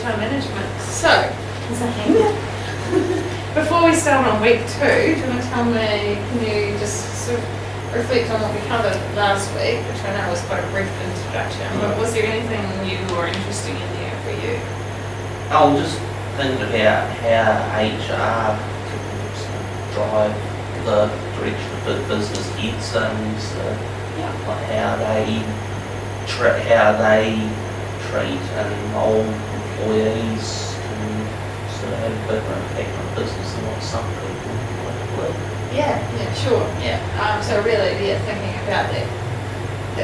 HR management. So, Zane, before we start on week 2, do you want to tell me, can you just sort of reflect on what we covered last week, which I know was quite a brief introduction, but was there anything new or interesting in there for you? I'll just think about how HR can drive the direction of the business heads and like how they treat and mould employees can sort of have a bigger impact on business than what some people might believe. Yeah, sure. Yeah. So really, thinking about that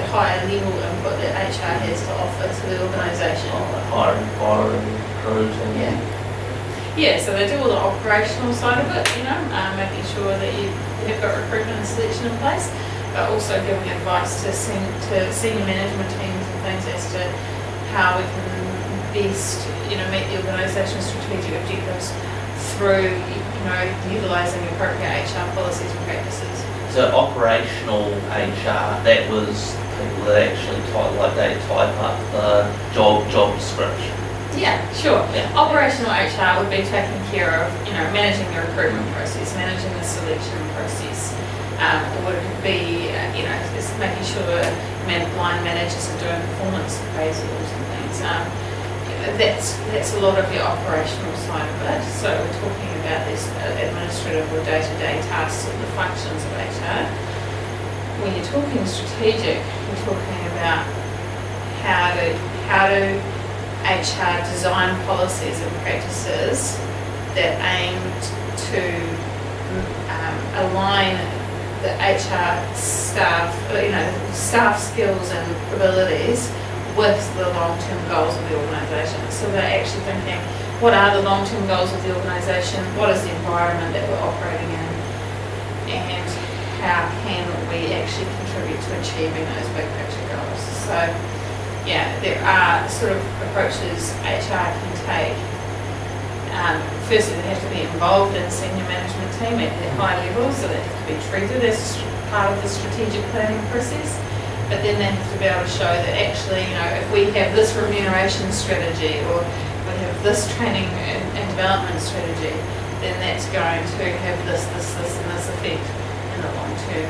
higher level input that HR has to offer to the organisation. Hiring, firing, recruiting. Yeah, so they do all the operational side of it, making sure that you've got recruitment and selection in place, but also giving advice to senior management teams and things as to how we can best, meet the organisation's strategic objectives through, utilising appropriate HR policies and practices. So operational HR, that was people that actually type up the job description. Yeah, sure. Yeah. Operational HR would be taking care of, managing the recruitment process, managing the selection process. It would be, just making sure line managers are doing performance appraisals and things. That's a lot of the operational side of it. So we're talking about this administrative or day-to-day tasks of the functions of HR. When you're talking strategic, you're talking about how to HR design policies and practices that aim to align the HR staff, staff skills and abilities with the long-term goals of the organisation. So they're actually thinking, what are the long-term goals of the organisation? What is the environment that we're operating in? And how can we actually contribute to achieving those big picture goals? So, there are sort of approaches HR can take. Firstly, they have to be involved in senior management team at high levels, so they have to be treated as part of the strategic planning process. But then they have to be able to show that actually, if we have this remuneration strategy or we have this training and development strategy, then that's going to have this and this effect in the long term.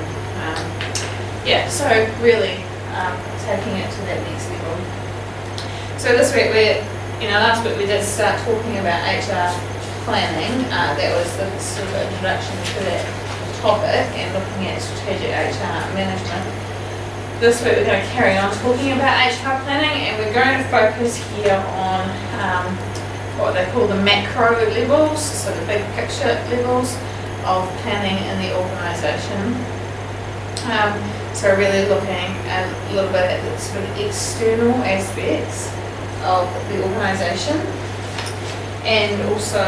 So really taking it to that next level. So this week last week we did start talking about HR planning. That was the sort of introduction to that topic and looking at strategic HR management. This week we're going to carry on talking about HR planning, and we're going to focus here on what they call the macro levels, so the big picture levels of planning in the organisation. So really looking a little bit at the sort of external aspects of the organisation, and also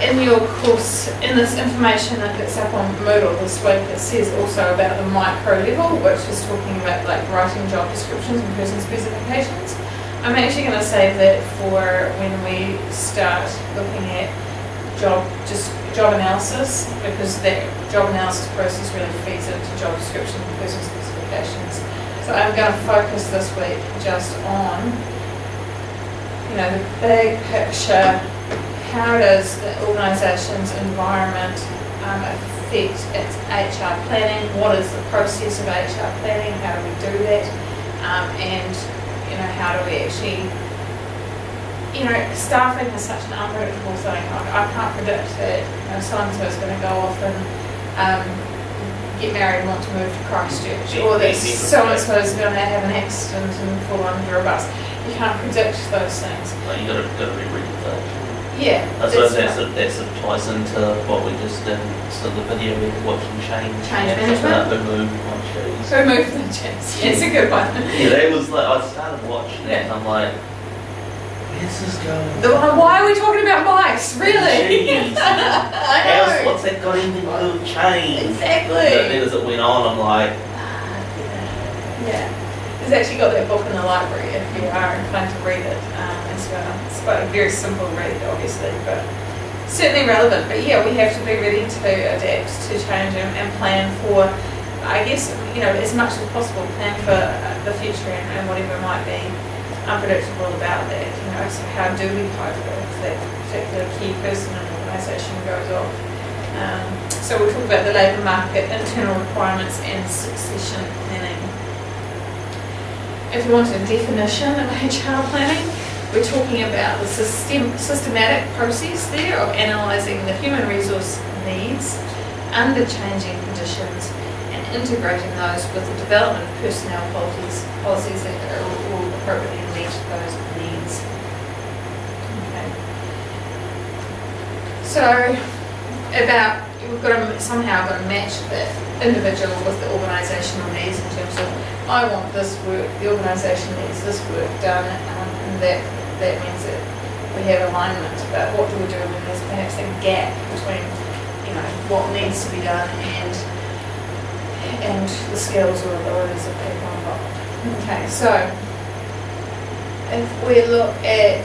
in your course, in this information that gets up on Moodle this week, it says also about the micro level, which is talking about writing job descriptions and person specifications. I'm actually going to save that for when we start looking at job analysis, because that job analysis process really feeds into job description and person specifications. So I'm going to focus this week just on, the big picture. How does the organisation's environment affect its HR planning? What is the process of HR planning? How do we do that? And how do we actually, staffing is such an unpredictable thing. I can't predict that so-and-so is going to go off and get married and want to move to Christchurch, or that so-and-so is going to have an accident and fall under a bus. You can't predict those things. Well, you got to be ready for that. Yeah. I suppose that ties into what we just did. So the video we were watching change management. Remove my cheese. Remove the cheese. Yeah, it's a good one. Yeah, that was I started watching it and I'm like, where's this going? Why are we talking about mice? Really? Cheese. I know. What's that got anything to do with change? Exactly. But then as it went on, I'm like, yeah. He's actually got that book in the library if you are inclined to read it. It's quite a very simple read, obviously, but certainly relevant. But yeah, we have to be ready to adapt to change and plan for, I guess, as much as possible, plan for the future and whatever might be unpredictable about that. So how do we cope if that particular key person in an organisation goes off? So we'll talk about the labour market, internal requirements and succession planning. If you want a definition of HR planning, we're talking about the systematic process there of analysing the human resource needs under changing conditions and integrating those with the development of personnel policies that will appropriately meet those needs. Okay. So we've got to somehow match the individual with the organisational needs in terms of, I want this work, the organisation needs this work done, and that means that we have alignment about what do we do when there's perhaps a gap between what needs to be done and the skills or abilities of people involved. Okay, so if we look at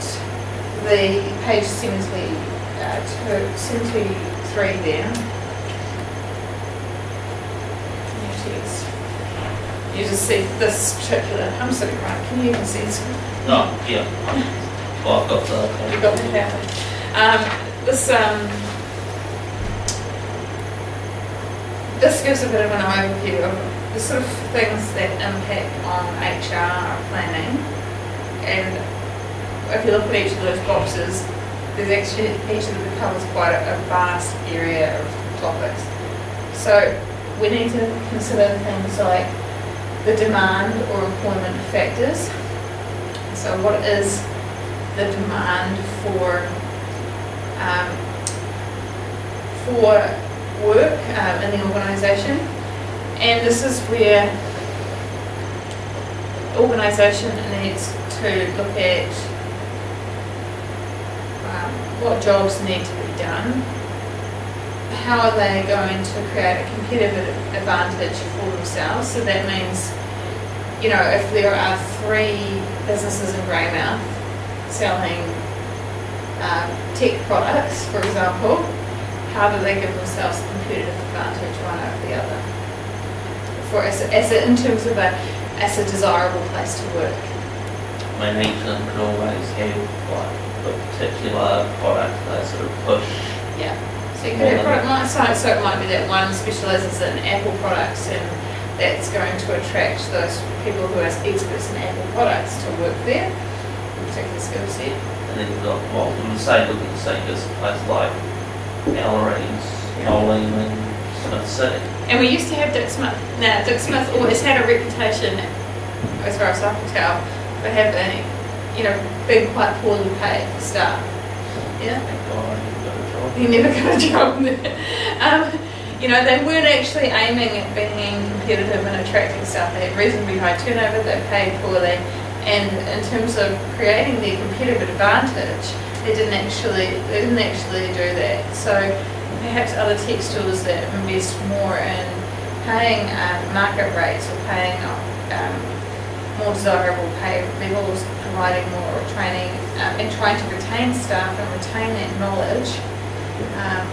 the page 73 then, you just see this particular, I'm sitting right, can you even see this? No, yeah. Well, I've got the... You've got the PowerPoint. This gives a bit of an overview of the sort of things that impact on HR planning, and if you look at each of those boxes, there's actually, each of them covers quite a vast area of topics. So we need to consider things like the demand or employment factors. So what is the demand for work in the organisation? And this is where the organisation needs to look at what jobs need to be done, how are they going to create a competitive advantage for themselves. So that means, if there are 3 businesses in Greymouth selling tech products, for example, how do they give themselves a competitive advantage one over the other? In terms of as a desirable place to work. I mean, each of them could always have a particular product they sort of push. Yeah. So you can have product line, so it might be that one specialises in Apple products, and that's going to attract those people who are experts in Apple products to work there, a particular skill set. And then you've got, look at the same as places like Ellery's, Colleen and Smith City. And we used to have Dick Smith. Now, Dick Smith always had a reputation, as far as I can tell, for having, being quite poorly paid for staff. Yeah? He never got a job there. They weren't actually aiming at being competitive and attracting staff. They had reasonably high turnover, they paid poorly, and in terms of creating their competitive advantage, they didn't actually do that. So perhaps other tech stores that invest more in paying market rates or paying more desirable pay levels, providing more training, and trying to retain staff and retain that knowledge.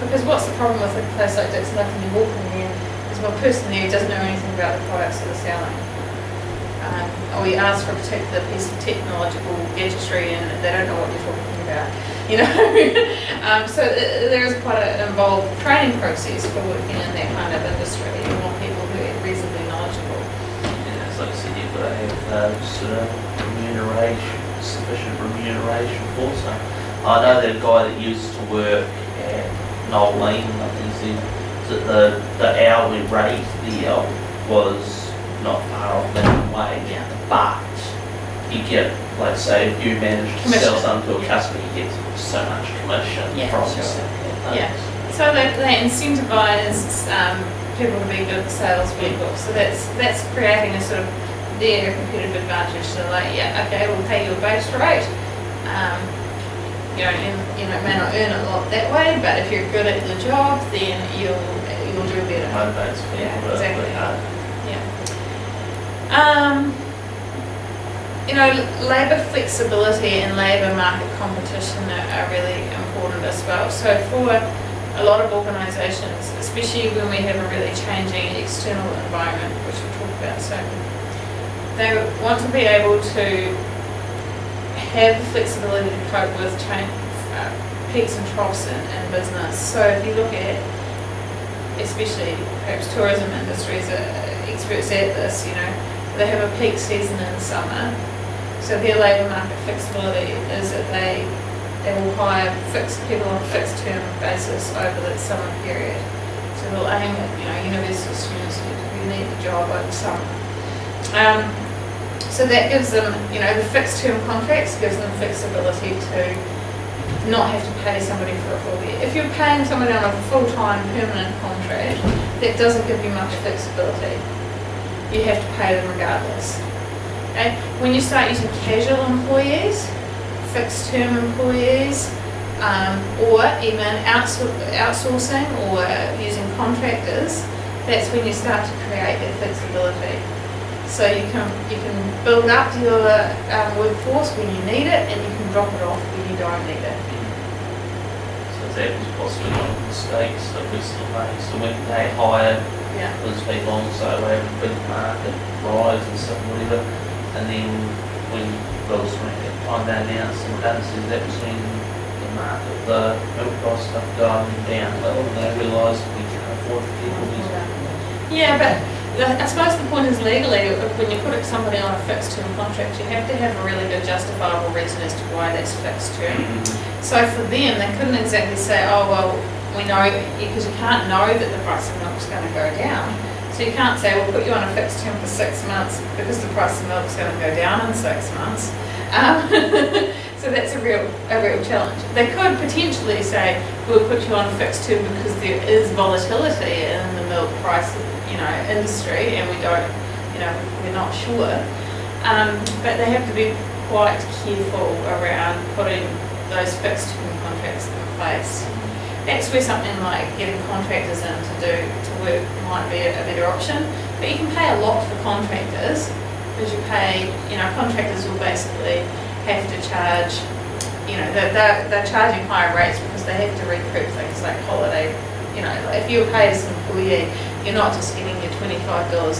Because what's the problem with a place like Dick's? Like when you walk in there, there's one person there who doesn't know anything about the products that they're selling. Or you ask for a particular piece of technological gadgetry and they don't know what you're talking about. So there is quite an involved training process for working in that kind of industry. You want people who are reasonably knowledgeable. Yeah, it's like I said, you've got to have sufficient remuneration for some. I know that guy that used to work at Nolan, I think he said that the hourly rate there was not far off minimum wage, but you get, let's say, if you manage to sell something to a customer, you get so much commission from it. Yeah. So they incentivise people to be good at sales people. So that's creating a sort of their competitive advantage. So we'll pay you a base rate. You may not earn a lot that way, but if you're good at the job, then you'll do better. Motivates people exactly. hard. Labour flexibility and labour market competition are really important as well. So for a lot of organisations, especially when we have a really changing external environment, which we'll talk about soon, they want to be able to have the flexibility to cope with peaks and troughs in business. So if you look at, especially perhaps tourism industries are experts at this, they have a peak season in summer. So their labour market flexibility is that they will hire people on a fixed term basis over the summer period. So they'll aim at, university students who need the job over summer. So that gives them, the fixed term contracts gives them flexibility to not have to pay somebody for a full year. If you're paying somebody on a full-time permanent contract, that doesn't give you much flexibility. You have to pay them regardless. Okay? When you start using casual employees, fixed term employees, or even outsourcing or using contractors, that's when you start to create that flexibility. So you can build up your workforce when you need it, and you can drop it off when you don't need it. So that was possibly one of the mistakes that we still make. So when they hire those people on, so we have a big market rise and stuff, whatever, and then when those time down now, some redundancies, that was when the market, the milk price stuff going down, but they realised we can't afford to keep all these. Yeah, but I suppose the point is legally, when you put somebody on a fixed term contract, you have to have a really good justifiable reason as to why that's fixed term. So for them, they couldn't exactly say, oh well, we know, because you can't know that the price of milk is going to go down. So you can't say, we'll put you on a fixed term for 6 months because the price of milk is going to go down in 6 months. So that's a real challenge. They could potentially say, we'll put you on a fixed term because there is volatility in the milk price, industry, and we don't, we're not sure. But they have to be quite careful around putting those fixed term contracts in place. That's where something like getting contractors in to work might be a better option. But you can pay a lot for contractors, because you pay, contractors will basically have to charge, they're charging higher rates because they have to recoup things like holiday. Like if you're paid as an employee, you're not just getting your $25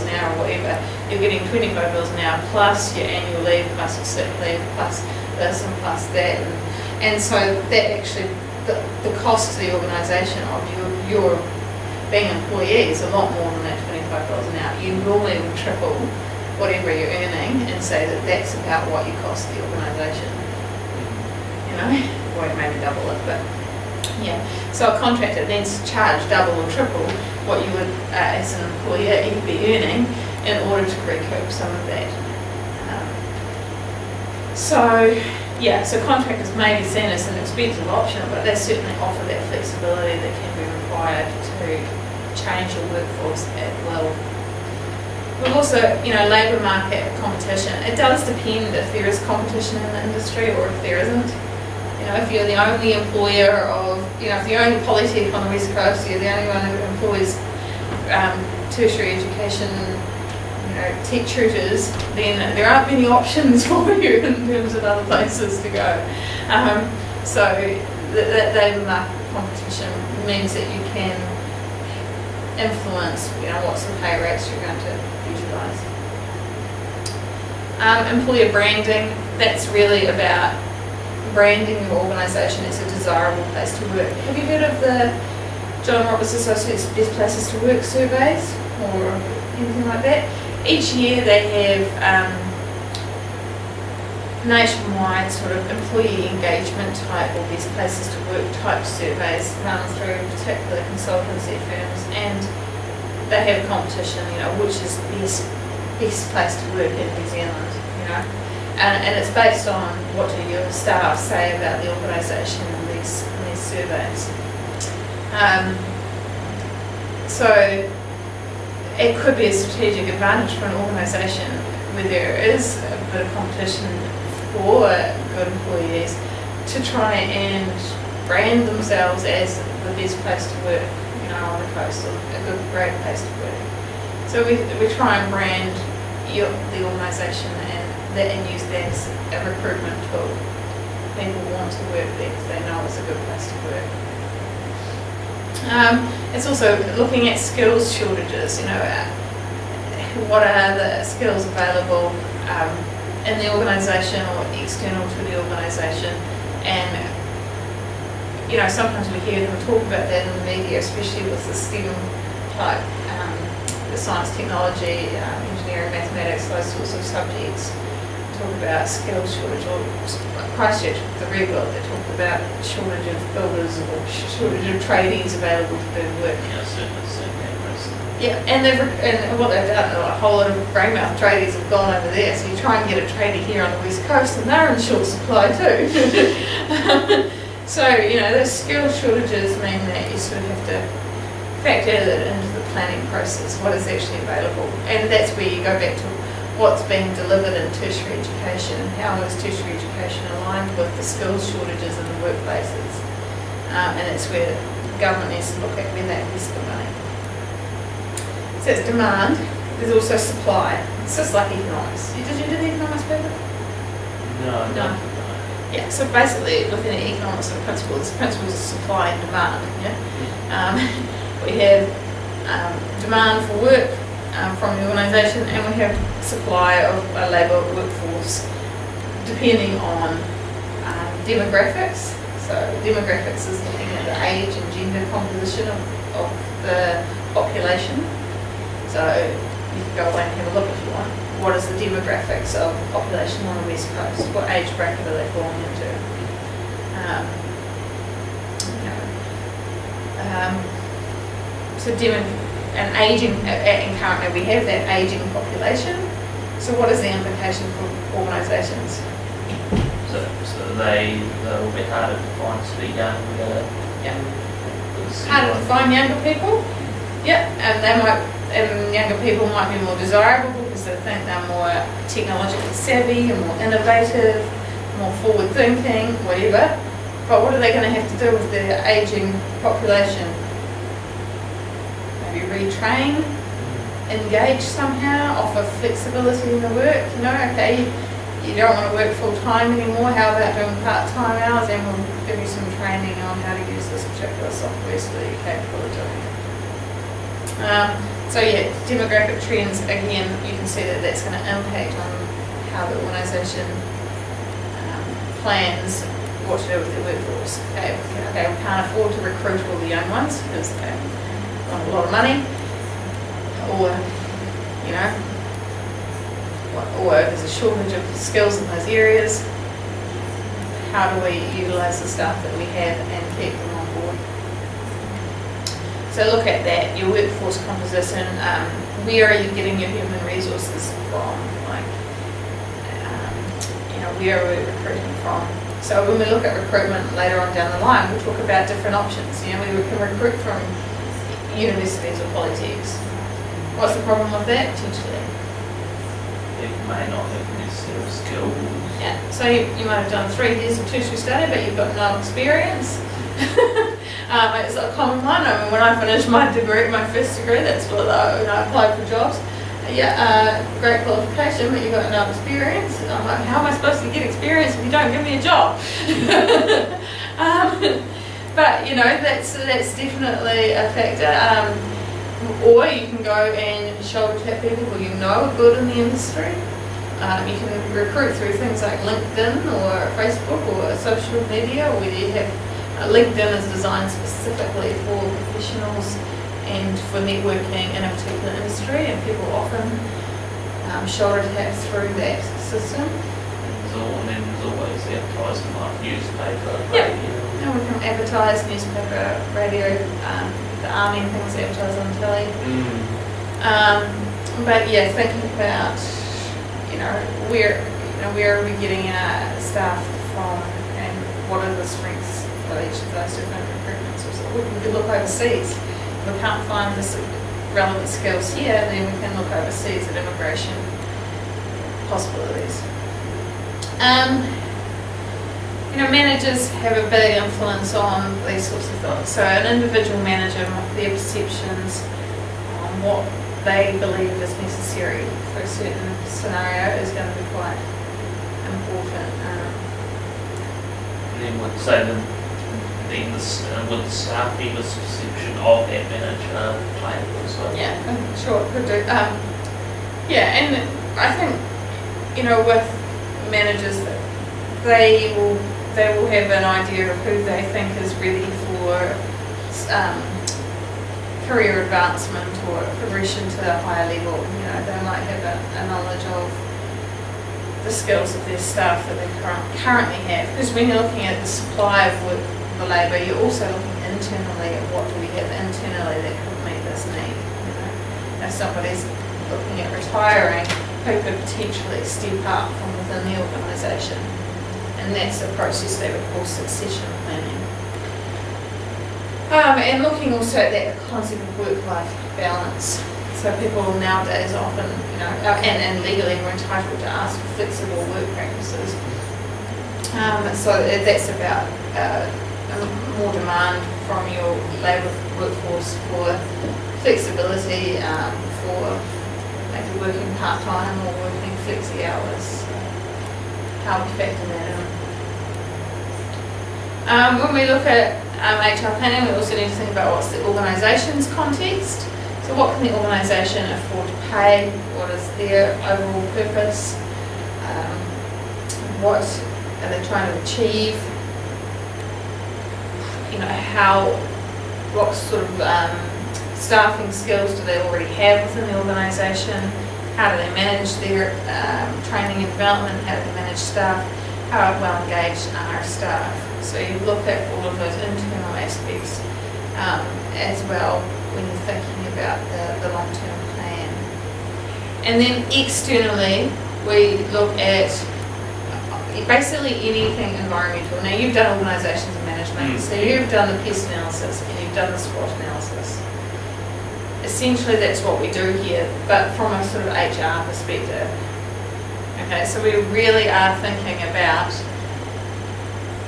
an hour or whatever, you're getting $25 an hour plus your annual leave, plus your sick leave, plus this and plus that. And so that actually, the cost to the organisation of your being an employee is a lot more than that $25 an hour. You normally would triple whatever you're earning and say that that's about what you cost the organisation. Or maybe double it, but yeah. So a contractor then charge double or triple what you would, as an employee, be earning in order to recoup some of that. So contractors may be seen as an expensive option, but they certainly offer that flexibility that can be required to change your workforce at will. We've also, labour market competition. It does depend if there is competition in the industry or if there isn't. If you're the only employer of, if the only polytech on the West Coast, you're the only one who employs tertiary education, tech tutors, then there aren't many options for you in terms of other places to go. So that labour market competition means that you can influence, what sort of pay rates you're going to utilise. Employer branding, that's really about branding your organisation as a desirable place to work. Have you heard of the John Roberts Associates Best Places to Work surveys or anything like that? Each year they have nationwide sort of employee engagement type or best places to work type surveys run through particular consultancy firms, and they have a competition, which is the best place to work in New Zealand, and it's based on what do your staff say about the organisation in these surveys. So it could be a strategic advantage for an organisation where there is a bit of competition for good employees to try and brand themselves as the best place to work, on the coast, or a good, great place to work. So we try and brand the organisation and use that as a recruitment tool. People want to work there because they know it's a good place to work. It's also looking at skills shortages. What are the skills available in the organisation or external to the organisation. And sometimes we hear them talk about that in the media, especially with the STEM type, the science, technology, engineering, mathematics, those sorts of subjects. Talk about skills shortage, or Christchurch, the rebuild, they talk about shortage of builders or shortage of tradies available to do work. Yeah, certainly that recently. Yeah, and what they've done, a whole lot of greymouth tradies have gone over there, so you try and get a tradie here on the west coast and they're in short supply too. So, those skill shortages mean that you sort of have to factor that into the planning process, what is actually available. And that's where you go back to what's being delivered in tertiary education and how is tertiary education aligned with the skills shortages in the workplaces. And that's where government needs to look at where they invest the money. So it's demand. There's also supply. It's just like economics. Did you do the economics paper? No. Yeah, so basically looking at economics and principles of supply and demand. Yeah? We have demand for work from the organisation, and we have supply of a labour workforce depending on demographics. So demographics is looking at the age and gender composition of the population. So you can go away and have a look if you want. What is the demographics of the population on the west coast? What age bracket are they falling into? So and aging, and currently we have that aging population. So what is the implication for organisations? So they'll be harder to find to be young. Harder to find younger people. Yeah, and younger people might be more desirable because they think they're more technologically savvy and more innovative, more forward thinking, whatever. But what are they going to have to do with their aging population? Maybe retrain, engage somehow, offer flexibility in the work. Okay, you don't want to work full time anymore. How about doing part-time hours? And we'll give you some training on how to use this particular software so that you're capable of doing it. So yeah, demographic trends, again, you can see that that's going to impact on how the organisation plans what to do with their workforce. Okay, we can't afford to recruit all the young ones because they want a lot of money, or there's a shortage of skills in those areas. How do we utilise the staff that we have and keep them on board? So look at that, your workforce composition. Where are you getting your human resources from? Where are we recruiting from? So when we look at recruitment later on down the line, we'll talk about different options. We can recruit from universities or polytechs. What's the problem with that? Potentially. It may not have necessary skills. Yeah, so you might have done 3 years of tertiary study, but you've got no experience. It's a common one. When I finished my first degree, that's what I applied for jobs. Great qualification, but you've got no experience. I'm like, how am I supposed to get experience if you don't give me a job? But that's definitely a factor. Or you can go and shoulder tap people who are good in the industry. You can recruit through things like LinkedIn or Facebook or social media, where you have LinkedIn is designed specifically for professionals and for networking in a particular industry, and people often shoulder tap through that system. There's always advertising like newspaper, Yep. radio. And we can advertise newspaper, radio, the army and things advertise on telly. But yeah, thinking about where are we getting our staff from, and what are the strengths for each of those different recruitments. We could look overseas. If we can't find the relevant skills here, then we can look overseas at immigration possibilities. Managers have a big influence on these sorts of things. So an individual manager, their perceptions on what they believe is necessary for a certain scenario is going to be quite important. And then would the staff be the perception of that manager playing also? Yeah, sure, could do. And I think, with managers, they will have an idea of who they think is ready for career advancement or progression to a higher level. You know, they might have a knowledge of the skills of their staff that they currently have. Because when you're looking at the supply of work for labour, you're also looking internally at what do we have internally that could meet this need. You know, if somebody's looking at retiring, who could potentially step up from within the organisation, and that's a process they would call succession planning. And looking also at that concept of work-life balance. So people nowadays often, you know, and legally we're entitled to ask for flexible work practices. So that's about more demand from your labour workforce for flexibility, for maybe working part-time or working flexi hours. How we factor that in. When we look at HR planning, we also need to think about what's the organisation's context. So what can the organisation afford to pay? What is their overall purpose? What are they trying to achieve? You know, what sort of staffing skills do they already have within the organisation? How do they manage their training and development? How do they manage staff? How well engaged are staff? So you look at all of those internal aspects as well when you're thinking about the long-term plan. And then externally, we look at basically anything environmental. Now you've done organisations and management, so you've done the pest analysis and you've done the SWOT analysis. Essentially that's what we do here, but from a sort of HR perspective. Okay, so we really are thinking about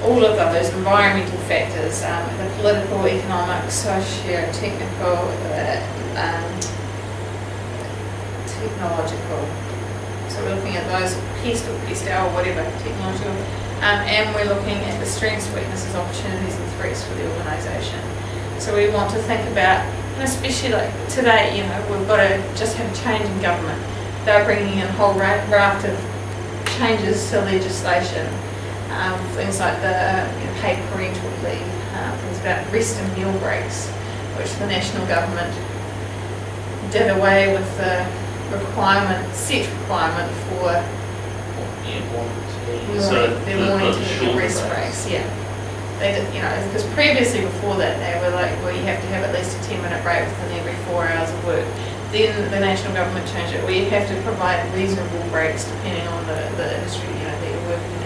all of those environmental factors, the political, economic, socio-technical, technological. So we're looking at those pest or pest-hour, whatever, technological, and we're looking at the strengths, weaknesses, opportunities and threats for the organisation. So we want to think about, and especially like today, you know, we've got to just have a change in government. They're bringing in a whole raft of changes to legislation. Things like the paid parental leave, things about rest and meal breaks, which the national government did away with the set requirement for their morning to rest breaks. Yeah, they did, you know, because previously before that they were like, well, you have to have at least a 10-minute break within every 4 hours of work. Then the national government changed it, where you have to provide reasonable breaks depending on the industry, you know, that you're working in.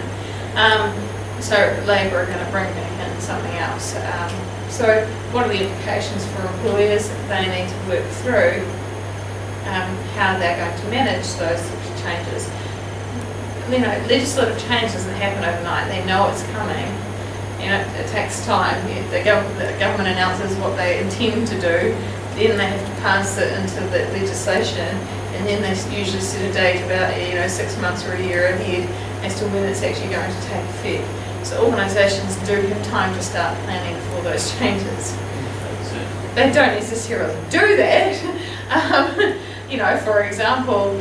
So Labor are going to bring back in something else. So what are the implications for employers? They need to work through how they're going to manage those sorts of changes. You know, legislative change doesn't happen overnight. They know it's coming. You know, it takes time. The government announces what they intend to do, then they have to pass it into the legislation, and then they usually set a date about 6 months or a year ahead as to when it's actually going to take effect. So organisations do have time to start planning for those changes. They don't necessarily do that. You know, for example,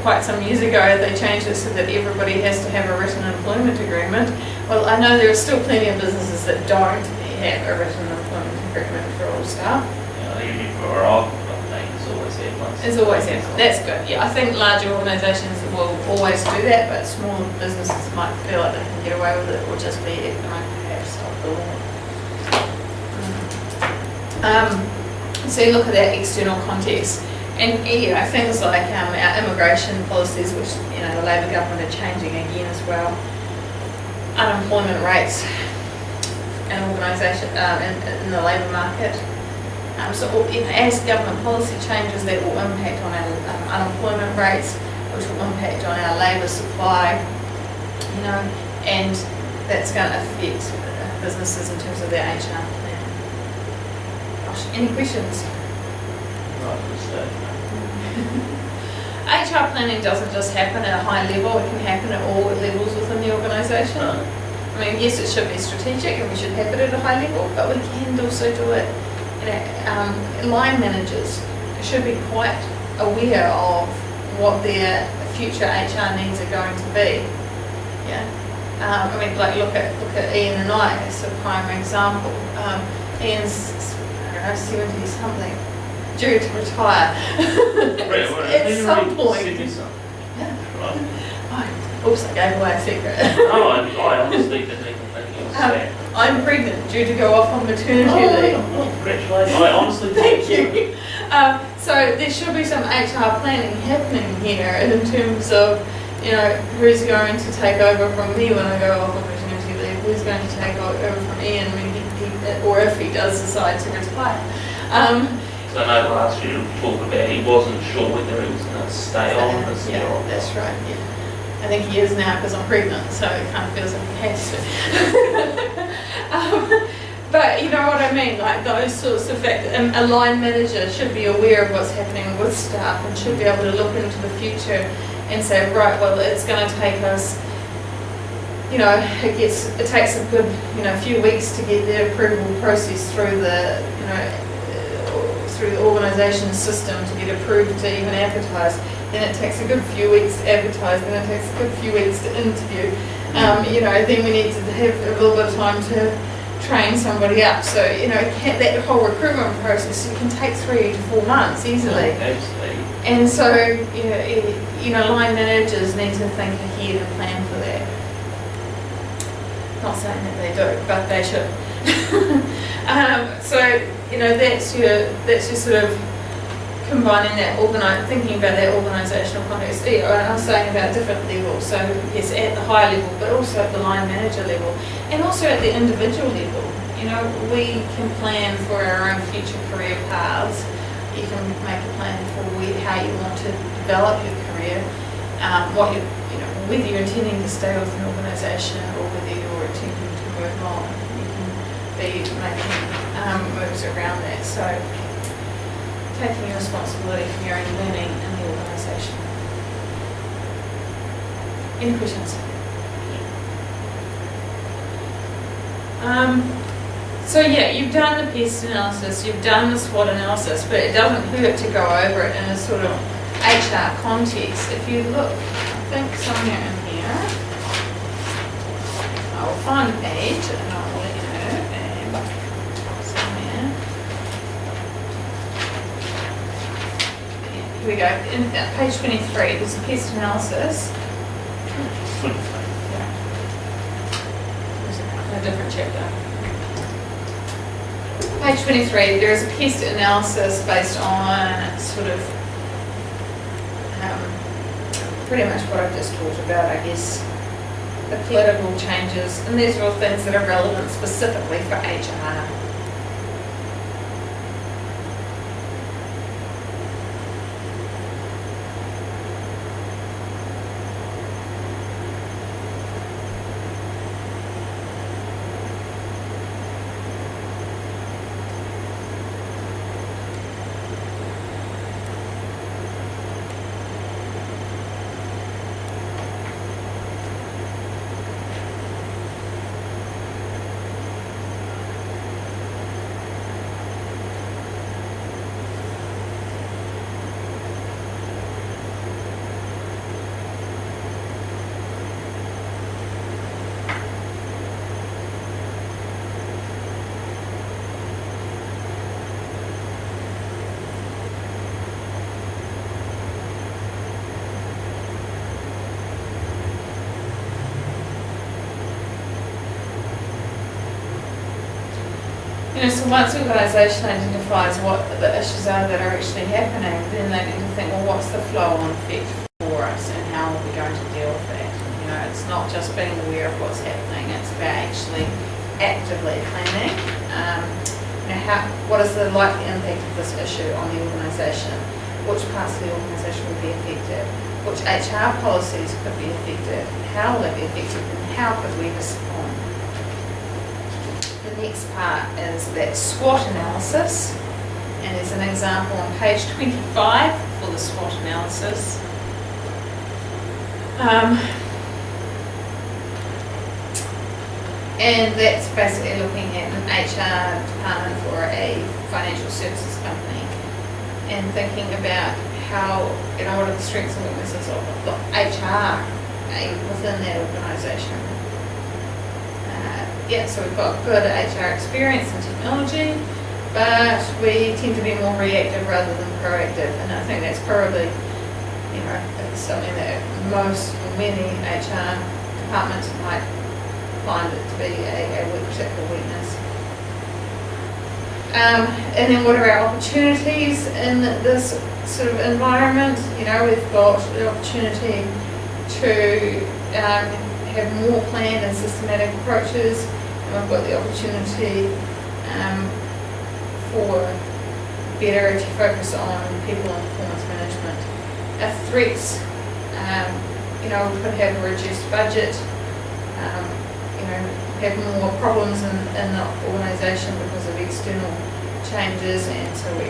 quite some years ago they changed it so that everybody has to have a written employment agreement. Well, I know there are still plenty of businesses that don't have a written employment agreement for all staff. Even for all, I think it's always had one. It's always had. That's good. Yeah, I think larger organisations will always do that, but smaller businesses might feel like they can get away with it, or just be economic, perhaps stop the law. So you look at that external context, and things like our immigration policies, which the Labor government are changing again as well. Unemployment rates and organisation in the labour market. So as government policy changes, that will impact on our unemployment rates, which will impact on our labour supply, and that's going to affect businesses in terms of their HR plan. Gosh, any questions? HR planning doesn't just happen at a high level, it can happen at all levels within the organisation. I mean, yes, it should be strategic and we should have it at a high level, but we can also do it. Line managers should be quite aware of what their future HR needs are going to be. Yeah. I mean, like look at Ian and I as a prime example. Ian's, I don't know, 70 something, due to retire at some point. Yeah. Oops, I gave away a secret. No, I honestly didn't even think it was that. I'm pregnant, due to go off on maternity leave. Congratulations. I honestly Thank you. So there should be some HR planning happening here in terms of, you know, who's going to take over from me when I go off on maternity leave, who's going to take over from Ian when he or if he does decide to retire. So I know last year we talked about he wasn't sure whether he was going to stay on this year or not. That's right, yeah. I think he is now because I'm pregnant, so it kind of feels like he has to. But you know what I mean, like those sorts of factors. A line manager should be aware of what's happening with staff and should be able to look into the future and say, right, well, it's going to take us, you know, it takes a good, you know, few weeks to get the approval process through the, you know, through the organisation system to get approved to even advertise. Then it takes a good few weeks to advertise, then it takes a good few weeks to interview. You know, then we need to have a little bit of time to train somebody up. So, you know, that whole recruitment process, it can take 3 to 4 months easily. Absolutely. And so, you know, line managers need to think ahead and plan for that. Not saying that they do, but they should. So, you know, that's your sort of combining that, thinking about that organisational context. I was saying about different levels. So yes, at the high level, but also at the line manager level, and also at the individual level. You know, we can plan for our own future career paths. You can make a plan for how you want to develop your career, whether you're intending to stay with an organisation or whether you're intending to move on. You can be making moves around that. So taking responsibility for your own learning in the organisation. Any questions? So yeah, you've done the PEST analysis, you've done the SWOT analysis, but it doesn't hurt to go over it in a sort of HR context. If you look, I think somewhere in here, I'll find the page and I'll let you know. And somewhere. Here we go. In page 23, there's a PEST analysis. Yeah. There's a different chapter. Page 23, there is a PEST analysis based on sort of pretty much what I've just talked about, I guess, the political changes, and these are all things that are relevant specifically for HR. So once the organisation identifies what the issues are that are actually happening, then they need to think, well, what's the flow-on effect for us and how are we going to deal with that? You know, it's not just being aware of what's happening, it's about actually actively planning. What is the likely impact of this issue on the organisation? Which parts of the organisation will be affected? Which HR policies could be affected? How will they be affected? And how could we respond? The next part is that SWOT analysis, and there's an example on page 25 for the SWOT analysis. And that's basically looking at an HR department for a financial services company and thinking about how, what are the strengths and weaknesses of the HR within that organisation. So we've got good HR experience and technology, but we tend to be more reactive rather than proactive, and I think that's probably, it's something that many HR departments might find it to be a particular weakness. And then what are our opportunities in this sort of environment? We've got the opportunity to have more planned and systematic approaches, and we've got the opportunity for better to focus on people and performance management. Our threats, we could have a reduced budget, have more problems in the organisation because of external changes, and so we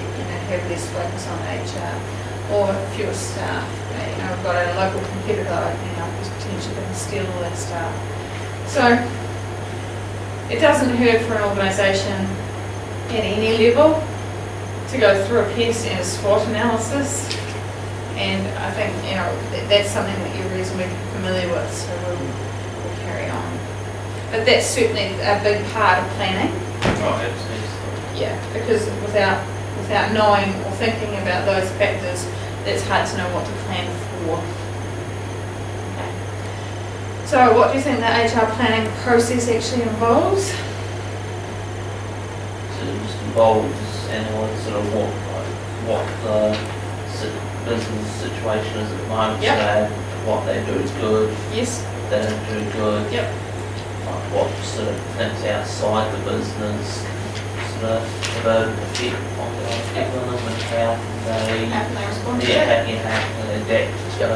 have less focus on HR, or fewer staff. We've got a local competitor opening up who's potentially going to steal all that staff. So it doesn't hurt for an organisation at any level to go through a peer centre SWOT analysis, and I think that's something that you're reasonably familiar with, so we'll carry on. But that's certainly a big part of planning. Oh, absolutely. Yeah, because without knowing or thinking about those factors, it's hard to know what to plan for. Okay. So what do you think the HR planning process actually involves? So it just involves analysing sort of what the business situation is at the moment. Yep. So what they do is good. Yes. What they don't do good. Yep. What sort of things outside the business sort of have an effect on them, and how How can they respond to how that? can they adapt to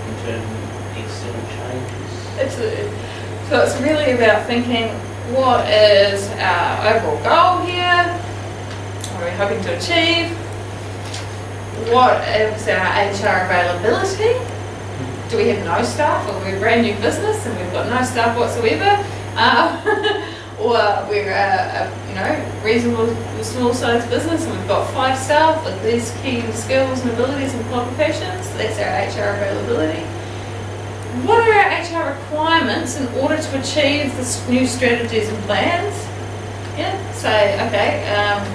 internal external changes. So it's really about thinking, what is our overall goal here? What are we hoping to achieve? What is our HR availability? Do we have no staff, or we're a brand new business and we've got no staff whatsoever? Or we're a reasonable small sized business and we've got 5 staff with these key skills and abilities and qualifications. That's our HR availability. What are our HR requirements in order to achieve the new strategies and plans? Say, okay,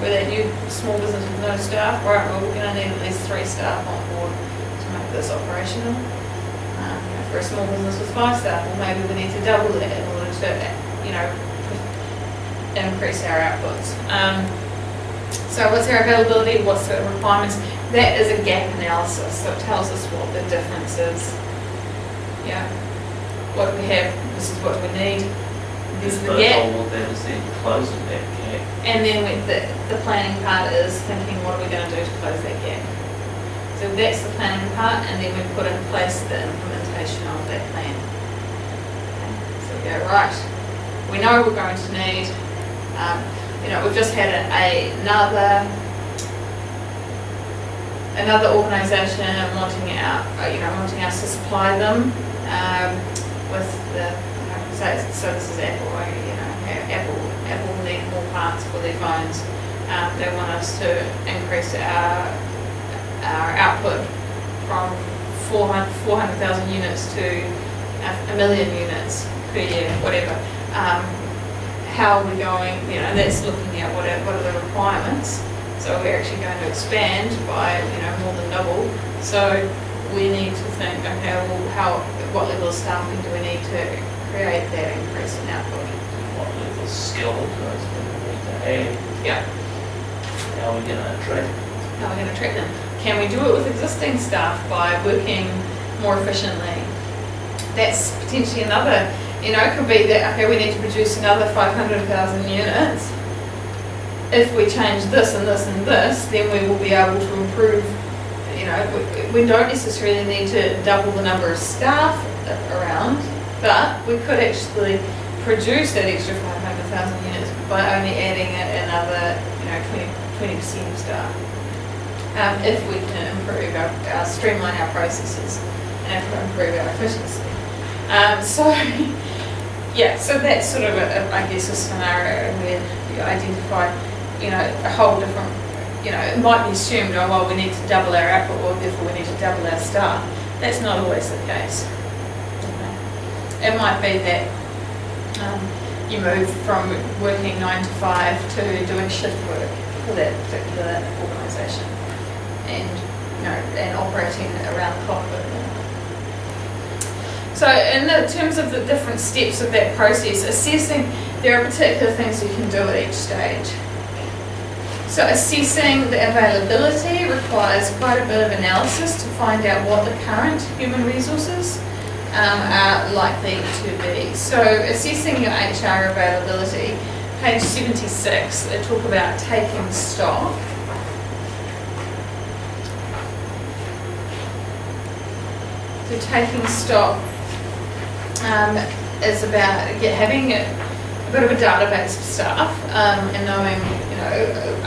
we're that new small business with no staff, right, well, we're going to need at least 3 staff on board to make this operational. For a small business with 5 staff, well, maybe we need to double that in order to, increase our outputs. So what's our availability? What's the requirements? That is a gap analysis, so it tells us what the difference is. What do we have? This is what we need. This is the gap. All of that is then closing that gap. And then the planning part is thinking, what are we going to do to close that gap? So that's the planning part, and then we put in place the implementation of that plan. Okay. So we go, right, we know we're going to need, we've just had another organisation wanting us to supply them with the, so this is Apple, Apple need more parts for their phones. They want us to increase our output from 400,000 units to 1 million units per year, whatever. How are we going, that's looking at what are the requirements. So we're actually going to expand by, more than double. So we need to think, okay, well, what level of staffing do we need to create that increase in output? What level of skill does we need to have? Yeah. How are we going to attract them? How are we going to track them? Can we do it with existing staff by working more efficiently? That's potentially another, could be that, okay, we need to produce another 500,000 units. If we change this and this and this, then we will be able to improve, we don't necessarily need to double the number of staff around, but we could actually produce that extra 500,000 units by only adding another, 20% of staff. If we can improve streamline our processes and improve our efficiency. So that's sort of a scenario where you identify, a whole different it might be assumed, oh, well, we need to double our output, or therefore we need to double our staff. That's not always the case. It might be that you move from working 9 to 5 to doing shift work for that particular organisation, and operating around the clock. So in terms of the different steps of that process, assessing, there are particular things you can do at each stage. So assessing the availability requires quite a bit of analysis to find out what the current human resources are likely to be. So assessing your HR availability, page 76, they talk about taking stock. So taking stock is about having a bit of a database of staff and knowing,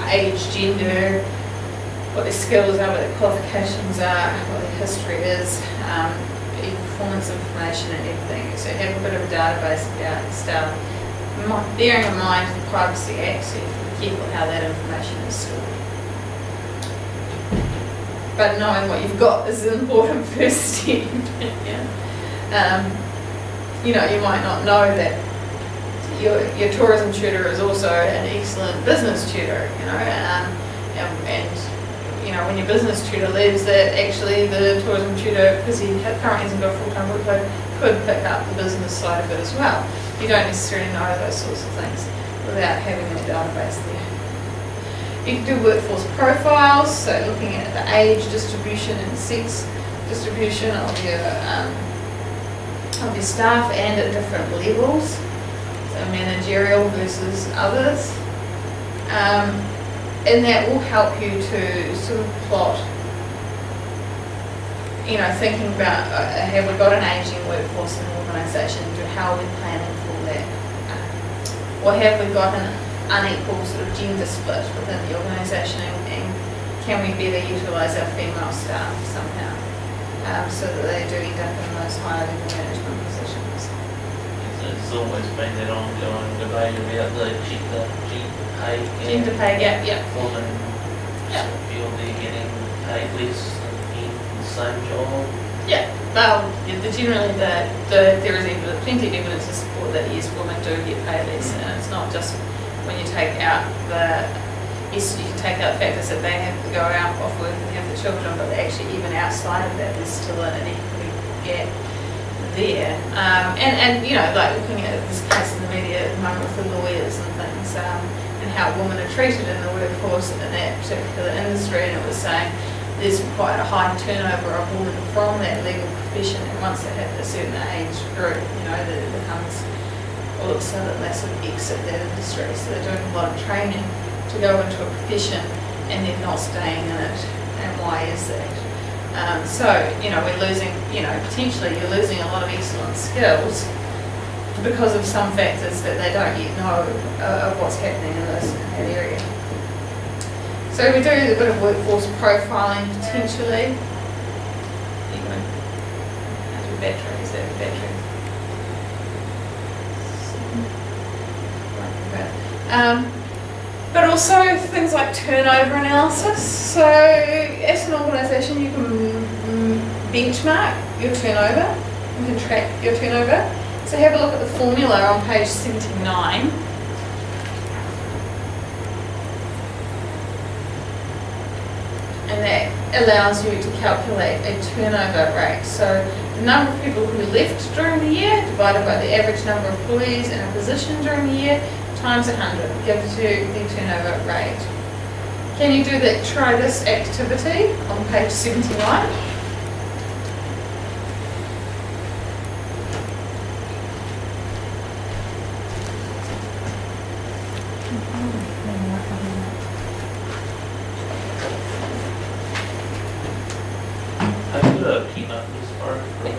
age, gender, what their skills are, what their qualifications are, what their history is, performance information and everything. So have a bit of a database about staff, bearing in mind the Privacy Act, so you have to be careful how that information is stored. But knowing what you've got is an important first step. You might not know that your tourism tutor is also an excellent business tutor, and when your business tutor leaves, that actually the tourism tutor, because he currently hasn't got a full-time workload, could pick up the business side of it as well. You don't necessarily know those sorts of things without having that database there. You can do workforce profiles, so looking at the age distribution and sex distribution of your staff, and at different levels, so managerial versus others. And that will help you to sort of plot, thinking about have we got an ageing workforce in the organisation, how are we planning for that? Or have we got an unequal sort of gender split within the organisation, and can we better utilise our female staff somehow so that they do end up in those higher level management positions? It's always been that ongoing debate about the gender pay gap. Gender pay gap, yeah. Women feel they're getting paid less than men for the same job. Yeah, well, generally there is plenty of evidence to support that yes, women do get paid less, and it's not just when you take out you can take out the factors that they have to go out off work and have the children, but actually even outside of that, there's still an equity gap there. And like looking at this case in the media at the moment with the lawyers and things, and how women are treated in the workforce in that particular industry, and it was saying there's quite a high turnover of women from that legal profession, and once they hit a certain age group, that it becomes all of a sudden they sort of exit that industry. So they're doing a lot of training to go into a profession and they're not staying in it. And why is that? So, we're losing, potentially you're losing a lot of excellent skills because of some factors that they don't yet know of what's happening in that area. So we do a bit of workforce profiling potentially. How's your battery? Is that your battery? But also things like turnover analysis. So as an organisation you can benchmark your turnover, you can track your turnover. So have a look at the formula on page 79. And that allows you to calculate a turnover rate. So the number of people who left during the year divided by the average number of employees in a position during the year times 100 gives you the turnover rate. Can you do that? Try this activity on page 79. I put a peanut in this part for them.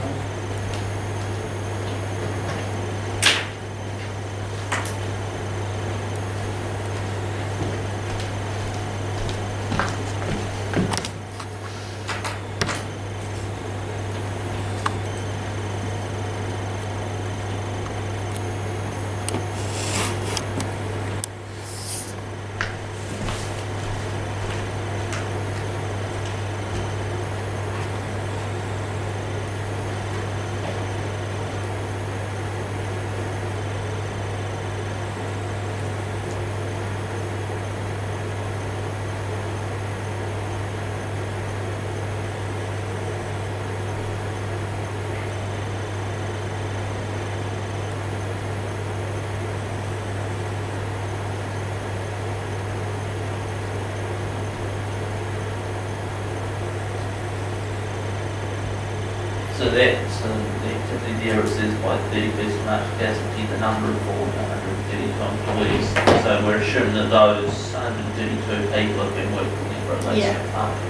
that's the activity there. It says by 31st March 2010, the number of 432 employees. So we're assuming that those 132 people have been working there for at least a month.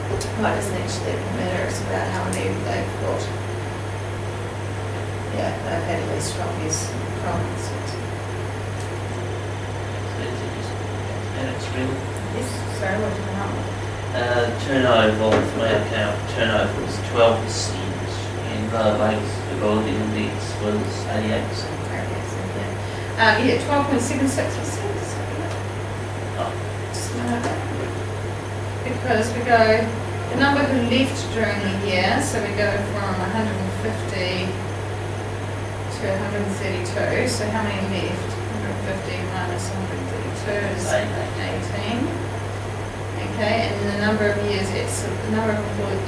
What doesn't actually matter, it's about how many they've got. Yeah, they've had at least 12 years from And it's really Yes, sorry, what did I know? turnover from our account, turnover was 12% and the latest stability index was 88%. Yeah, 12.76%. Oh. Just a minute. Because we go, the number who left during the year, so we go from 150 to 132, so how many left? 150 minus 132 is 18. Okay, and the number of years, it's the number of employees,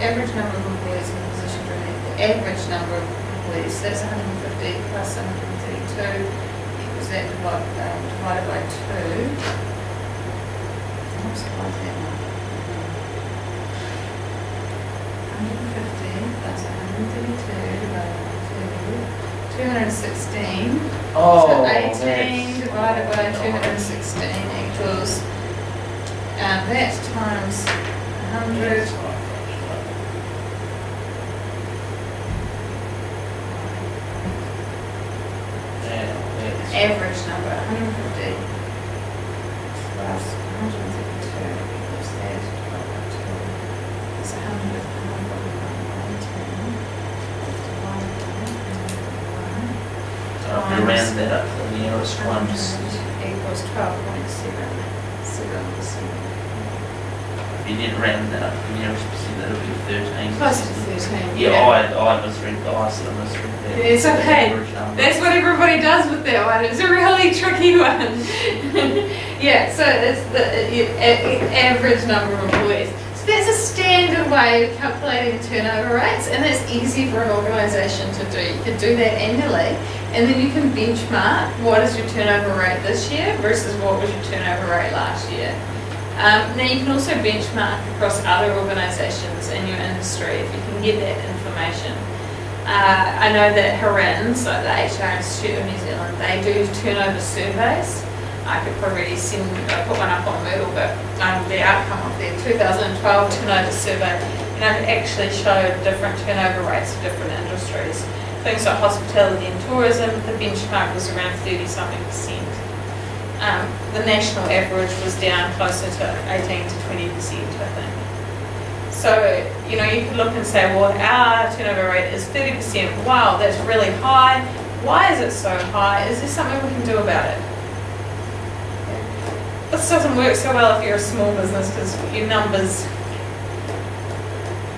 average number of employees in the position during the average number of employees, so that's 150 plus 132 equals that divided by 2. Oops, like that one. 150 plus 132 divided by 2, 216. Oh, So 18 divided by 216 equals, that times 100. Average number, 150 plus 132 equals that divided by 2. It's 100 divided by 18 divided by 1. So if you round that up to the nearest one, Equals 12.77%. if you did round that up to the nearest percent, that would be 13. Close to 13. Yeah, I misread the I said I misread that. It's okay. Average number. That's what everybody does with that one. It's a really tricky one. Yeah, so it's the average number of employees. So that's a standard way of calculating turnover rates, and it's easy for an organisation to do. You can do that annually, and then you can benchmark what is your turnover rate this year versus what was your turnover rate last year. Now you can also benchmark across other organisations in your industry if you can get that information. I know that HRIN, so the HR Institute of New Zealand, they do turnover surveys. I could probably put one up on Moodle, but the outcome of their 2012 turnover survey, actually showed different turnover rates for different industries. Things like hospitality and tourism, the benchmark was around 30-something%. The national average was down closer to 18 to 20%, I think. So, you could look and say, well, our turnover rate is 30%. Wow, that's really high. Why is it so high? Is there something we can do about it? This doesn't work so well if you're a small business because your numbers,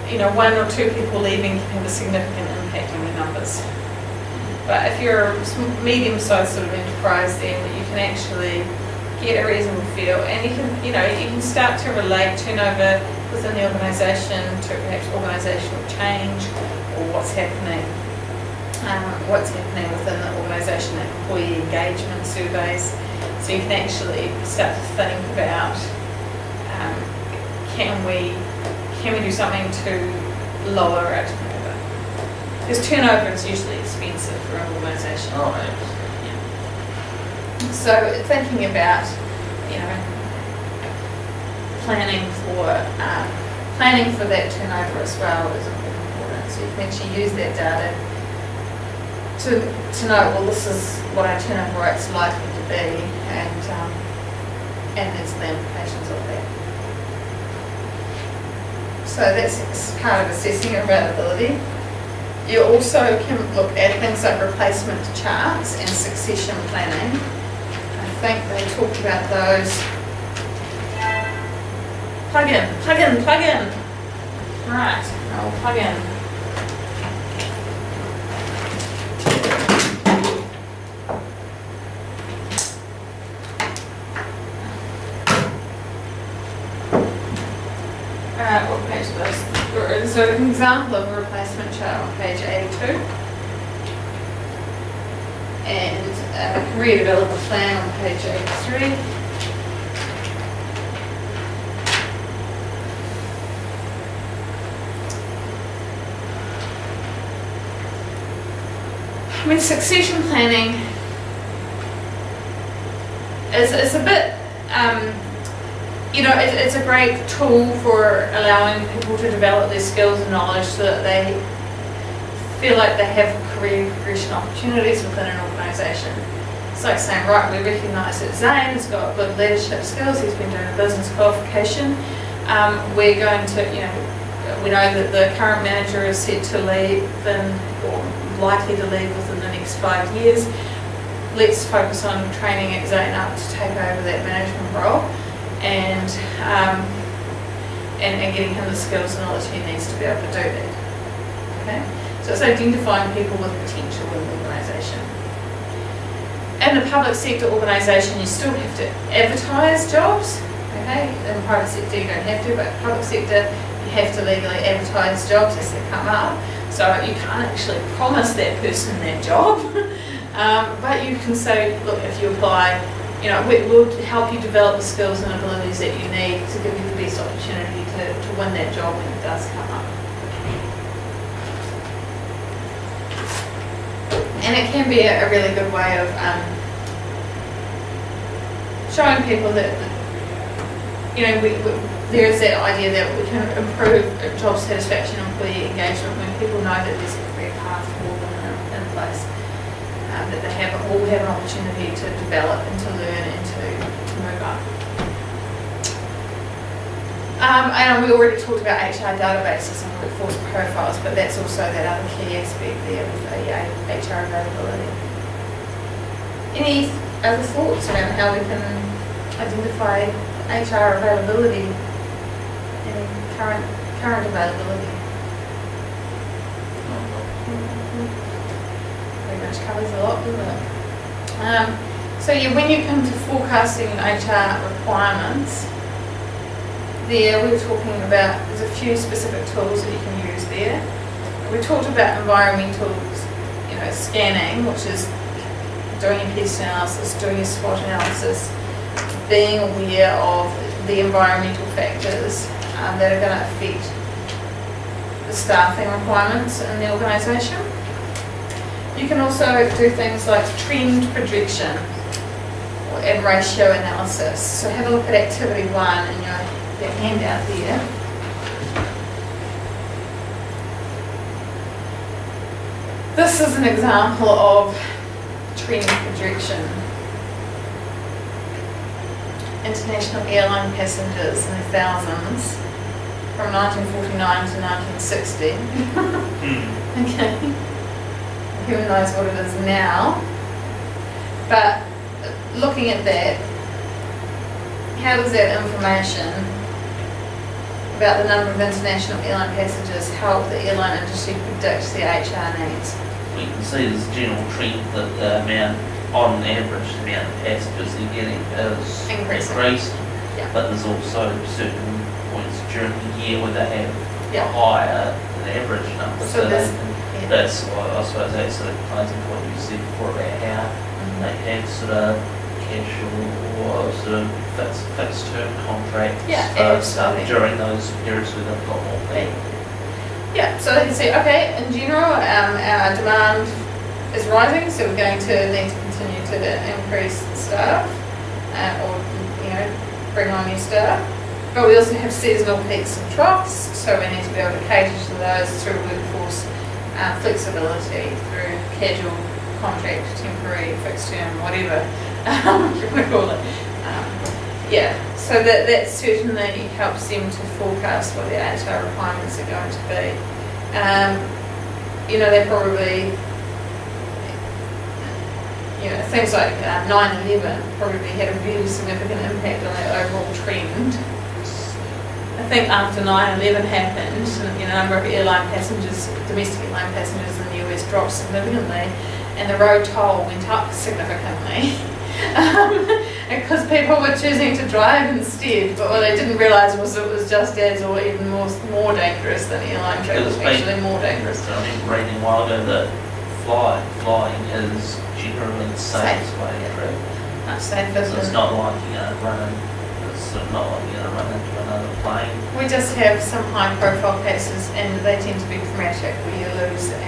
1 or 2 people leaving can have a significant impact on your numbers. But if you're a medium-sized sort of enterprise, then you can actually get a reasonable feel, and you can start to relate turnover within the organisation to perhaps organisational change or what's happening within the organisation, employee engagement surveys. So you can actually start to think about can we do something to lower our turnover? Because turnover is usually expensive for an organisation. Oh, absolutely. Yeah. So thinking about, planning for that turnover as well is important. So you can actually use that data to know, well, this is what our turnover rate's likely to be, and there's the implications of that. So that's part of assessing availability. You also can look at things like replacement charts and succession planning. I think they talked about those. Plug in. Right, I'll plug in. What page are those? So an example of a replacement chart on page 82. And a career development plan on page 83. mean, succession planning is a bit, it's a great tool for allowing people to develop their skills and knowledge so that they feel like they have career progression opportunities within an organisation. It's like saying, right, we recognise that Zane has got good leadership skills, he's been doing a business qualification. We're going to, we know that the current manager is set to leave or likely to leave within the next 5 years. Let's focus on training Zane up to take over that management role and getting him the skills and knowledge he needs to be able to do that. Okay? So it's identifying people with potential in the organisation. In a public sector organisation, you still have to advertise jobs. Okay? In the private sector, you don't have to, but public sector, you have to legally advertise jobs as they come up. So you can't actually promise that person that job, but you can say, look, if you apply, we'll help you develop the skills and abilities that you need to give you the best opportunity to win that job when it does come up. And it can be a really good way of showing people that, there is that idea that we can improve job satisfaction and employee engagement when people know that there's a career path for them in place, that they all have an opportunity to develop and to learn and to move up. And we already talked about HR databases and workforce profiles, but that's also that other key aspect there with the HR availability. Any other thoughts around how we can identify HR availability and current availability? Pretty much covers a lot, doesn't it? So when you come to forecasting HR requirements, there we were talking about, there's a few specific tools that you can use there. We talked about environmental, scanning, which is doing your PEST analysis, doing your SWOT analysis, being aware of the environmental factors that are going to affect the staffing requirements in the organisation. You can also do things like trend projection and ratio analysis. So have a look at activity 1 in your handout there. This is an example of trend projection. International airline passengers in the thousands from 1949 to 1960. Okay. Who knows what it is now? But looking at that, how does that information about the number of international airline passengers help the airline industry predict their HR needs? We can see there's a general trend that the amount, on average, the amount of passengers they're getting is increased. Yeah. But there's also certain points during the year where they have Yeah. a higher than average number. So that's why I suppose that sort of ties into what you said before about how they have sort of casual or sort of fixed term contracts stuff during those periods where they've got more people. Yeah, so they can see, okay, in general, our demand is rising, so we're going to need to continue to increase staff or, bring on new staff. But we also have seasonal peaks and troughs, so we need to be able to cater to those through workforce flexibility, through casual contract, temporary, fixed term, whatever you want to call it. So that certainly helps them to forecast what their HR requirements are going to be. They probably, things like 9/11 probably had a really significant impact on the overall trend. I think after 9/11 happened, the number of airline passengers, domestic airline passengers in the US dropped significantly, and the road toll went up significantly. Because people were choosing to drive instead, but what they didn't realise was it was just as or even more dangerous than airline travel. It was actually more dangerous. I remember reading a while ago that flying is generally the safest way to travel. Much safer. So it's not like it's not like you're going to run into another plane. We just have some high-profile cases, and they tend to be dramatic, where you lose a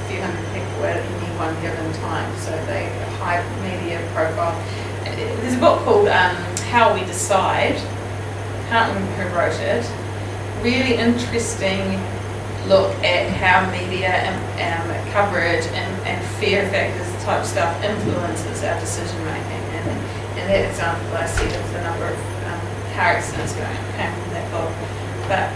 few hundred people at any one one given time. So they high media profile. There's a book called How We Decide. Can't remember who wrote it. Really interesting look at how media and coverage and fear factors type stuff influences our decision making. And that example I see of the number of car accidents came from that book. But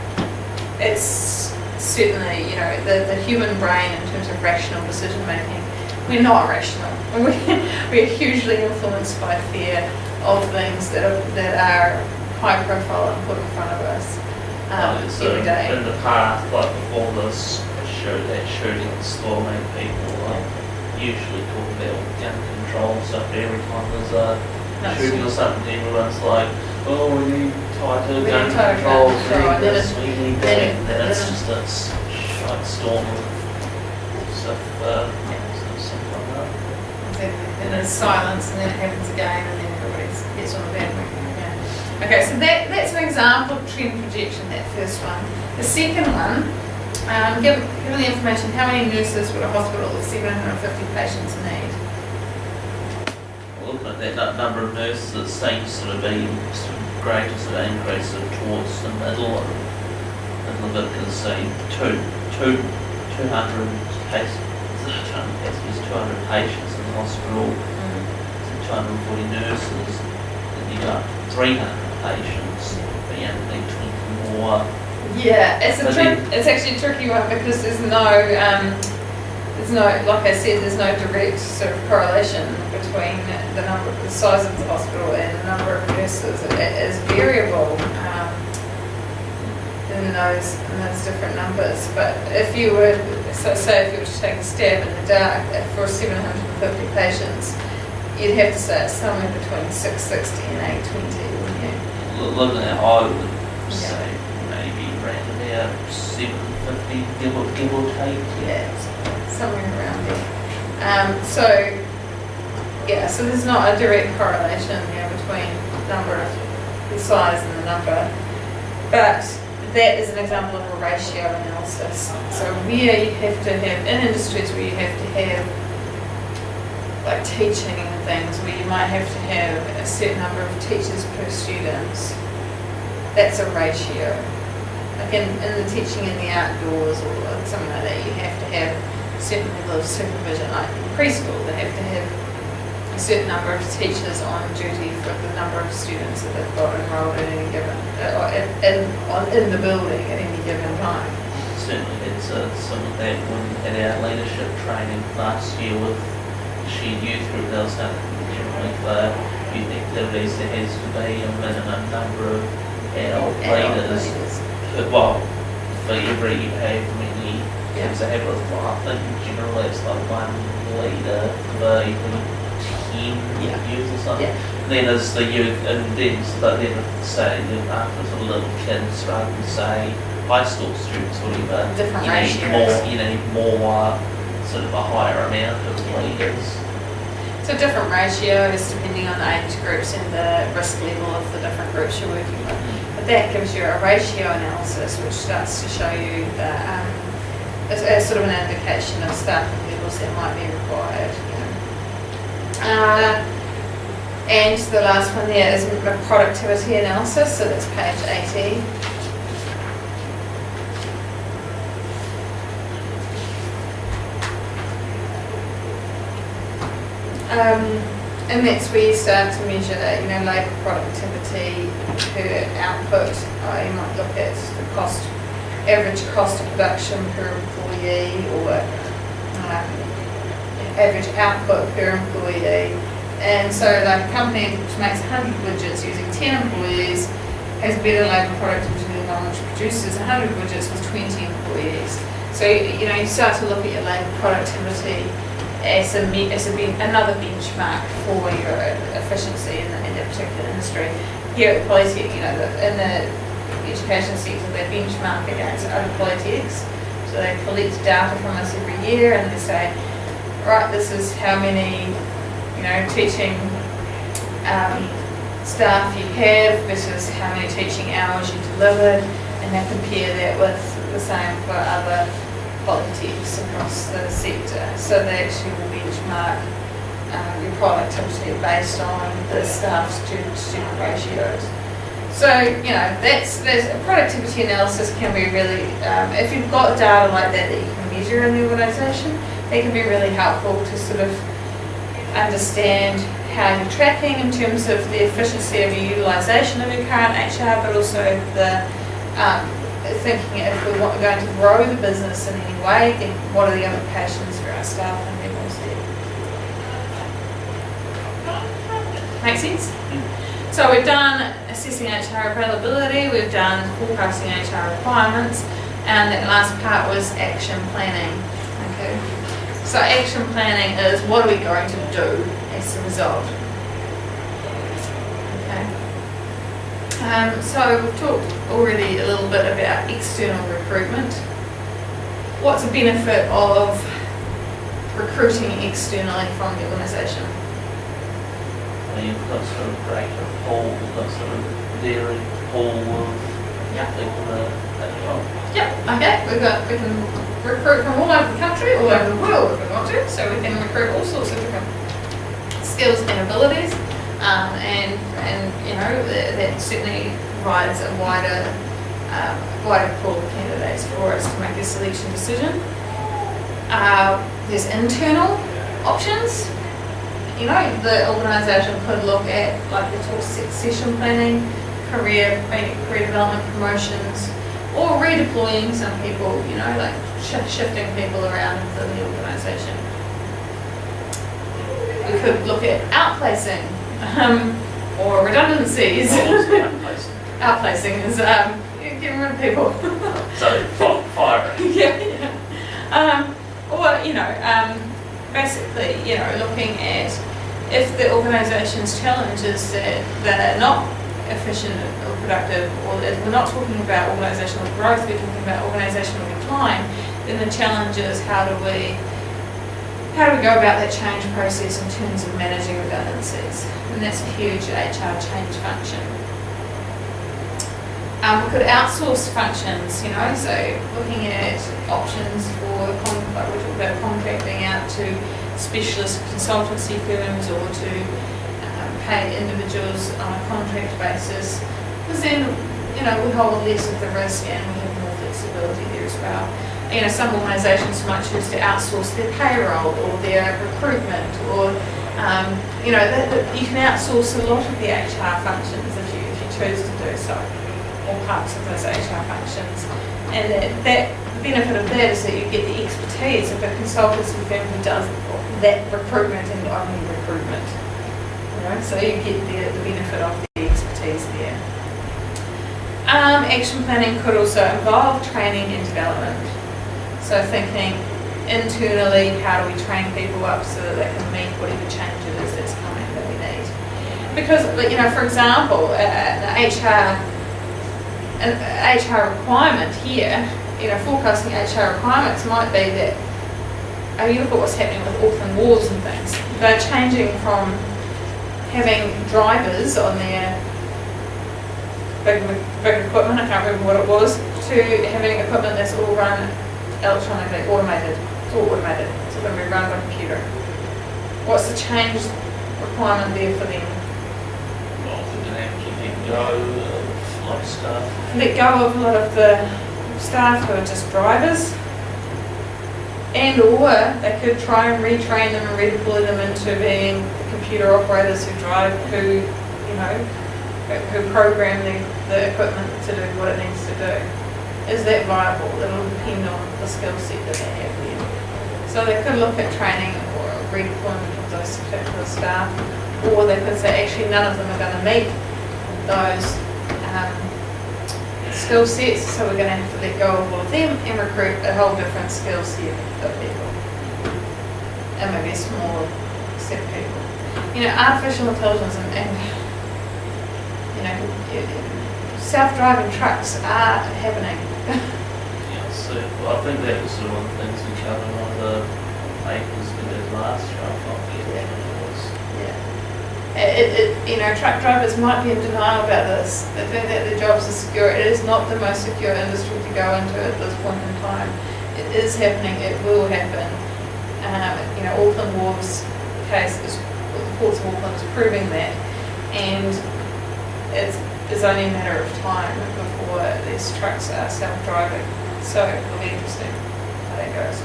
it's certainly, the human brain in terms of rational decision making, we're not rational. We're hugely influenced by fear of things that are high profile and put in front of us every day. In the past, like before this shooting storming people, usually talk about gun control stuff. Every time there's a shooting or something, everyone's like, oh, we need tighter gun controls, we need that, and then it's just a shite storm of stuff, something like that. Exactly. And there's silence, and then it happens again, and then everybody gets on the bandwagon again. Okay, so that's an example of trend projection, that first one. The second one, given the information, how many nurses would a hospital with 750 patients need? Looking at that number of nurses, it seems to be greatest increase towards the middle of it, because say 200 patients, 200 patients in the hospital, 240 nurses, then you got 300 patients, but you only need 20 more. Yeah, it's actually a tricky one because there's no, like I said, there's no direct sort of correlation between the size of the hospital and the number of nurses. It is variable in those different numbers. But if you were, say if you were to take a stab in the dark for 750 patients, you'd have to say it's somewhere between 660 and 820, wouldn't you? Looking at, I would say maybe around about 750, give or take. Yeah, somewhere around there. So there's not a direct correlation between the size and the number, but that is an example of a ratio analysis. So where you have to have, in industries where you have to have like teaching and things, where you might have to have a certain number of teachers per students, that's a ratio. Like in the teaching in the outdoors or something like that, you have to have a certain level of supervision. Like in preschool, they have to have a certain number of teachers on duty for the number of students that they've got enrolled at any given, in the building at any given time. Certainly had some of that in our leadership training last year with shared youth group. There was generally for youth activities there has to be a minimum number of adult leaders. Well, for every how many kids they have, I think generally it's like one leader for every 10 years or something. Then as the youth, and then say after the little kids, rather than say high school students, whatever, you need more sort of a higher amount of leaders. So different ratios depending on the age groups and the risk level of the different groups you're working with. But that gives you a ratio analysis which starts to show you a sort of an indication of staffing levels that might be required. And the last one there is a productivity analysis, so that's page 80. And that's where you start to measure, labour productivity per output. You might look at the average cost of production per employee, or average output per employee. And so like a company which makes 100 widgets using 10 employees has better labour productivity than one which produces 100 widgets with 20 employees. So you start to look at your labour productivity as another benchmark for your efficiency in that particular industry. Here at Polytech, in the education sector, they benchmark against other Polytechs. So they collect data from us every year and they say, right, this is how many teaching staff you have versus how many teaching hours you delivered, and they compare that with the same for other qualities across the sector. So they actually will benchmark your productivity based on the staff student ratios. So, that's productivity analysis can be really, if you've got data like that you can measure in the organisation, it can be really helpful to sort of understand how you're tracking in terms of the efficiency of your utilisation of your current HR, but also the thinking if we're going to grow the business in any way, then what are the implications for our staff and levels there. Make sense? So we've done assessing HR availability, we've done forecasting HR requirements, and that last part was action planning. Okay. So action planning is what are we going to do as a result. Okay. So we've talked already a little bit about external recruitment. What's the benefit of recruiting externally from the organisation? You've got sort of greater pool, you've got sort of varied pool of people at the job. Yep, okay, we can recruit from all over the country, all over the world if we want to, so we can recruit all sorts of different skills and abilities, and that certainly provides a wider pool of candidates for us to make a selection decision. There's internal options. The organisation could look at, like we talked, succession planning, career development, promotions, or redeploying some people, like shifting people around within the organisation. We could look at outplacing or redundancies. Outplacing is getting rid of people. So firing. Yeah. Basically, looking at if the organisation's challenge is that they're not efficient or productive, or if we're not talking about organisational growth, we're talking about organisational decline, then the challenge is how do we go about that change process in terms of managing redundancies, and that's a huge HR change function. We could outsource functions, so looking at options for, like we talked about, contracting out to specialist consultancy firms or to pay individuals on a contract basis, because then, we hold less of the risk and we have more flexibility there as well. Some organisations might choose to outsource their payroll or their recruitment, or, you can outsource a lot of the HR functions if you choose to do so, or parts of those HR functions. And that benefit of that is that you get the expertise of a consultancy firm who does that recruitment and only recruitment. So you get the benefit of the expertise there. Action planning could also involve training and development. So thinking internally, how do we train people up so that they can meet whatever change it is that's coming that we need. Because, for example, an HR requirement here, forecasting HR requirements might be that, you look at what's happening with Auckland wharves and things. They're changing from having drivers on their big equipment, I can't remember what it was, to having equipment that's all run electronically, automated. It's all automated. It's going to be run by computer. What's the change requirement there for them? Well, we're going to have to let go of a lot of staff. Let go of a lot of the staff who are just drivers, and or they could try and retrain them and redeploy them into being the computer operators who drive, who program the equipment to do what it needs to do. Is that viable? It'll depend on the skill set that they have there. So they could look at training or redeployment of those particular staff, or they could say actually none of them are going to meet those skill sets, so we're going to have to let go of all of them and recruit a whole different skill set of people, and maybe a smaller set of people. Artificial intelligence and self-driving trucks are happening. Yeah, so I think that was one of the things we covered in one of the papers we did last year. I can't forget what it was. Yeah. Truck drivers might be in denial about this. They think that their jobs are secure. It is not the most secure industry to go into at this point in time. it is happening, it will happen. Auckland Wharves case is, the Ports of Auckland is proving that, and it's only a matter of time before these trucks are self-driving. So it'll be interesting how that goes.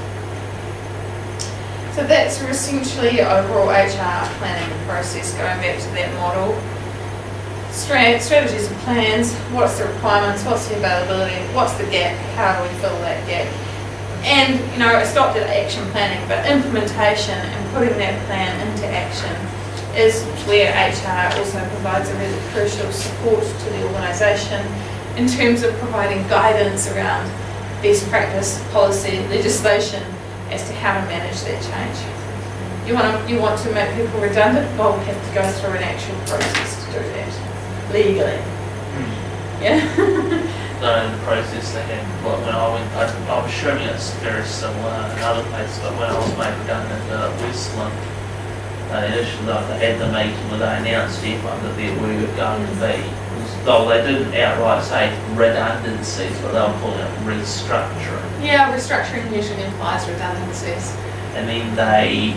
So that's essentially overall HR planning process, going back to that model. Strategies and plans, what's the requirements, what's the availability, what's the gap, how do we fill that gap? And, I stopped at action planning, but implementation and putting that plan into action is where HR also provides a really crucial support to the organisation in terms of providing guidance around best practice, policy, legislation as to how to manage that change. You want to make people redundant? Well, we have to go through an actual process to do that, legally. Yeah? The process they had, when I went, I'm assuming it's very similar in other places, but when I was made redundant at Westland, they had the meeting where they announced to everyone that there were going to be, though they didn't outright say redundancies, but they were calling it restructuring. Yeah, restructuring usually implies redundancies. And then they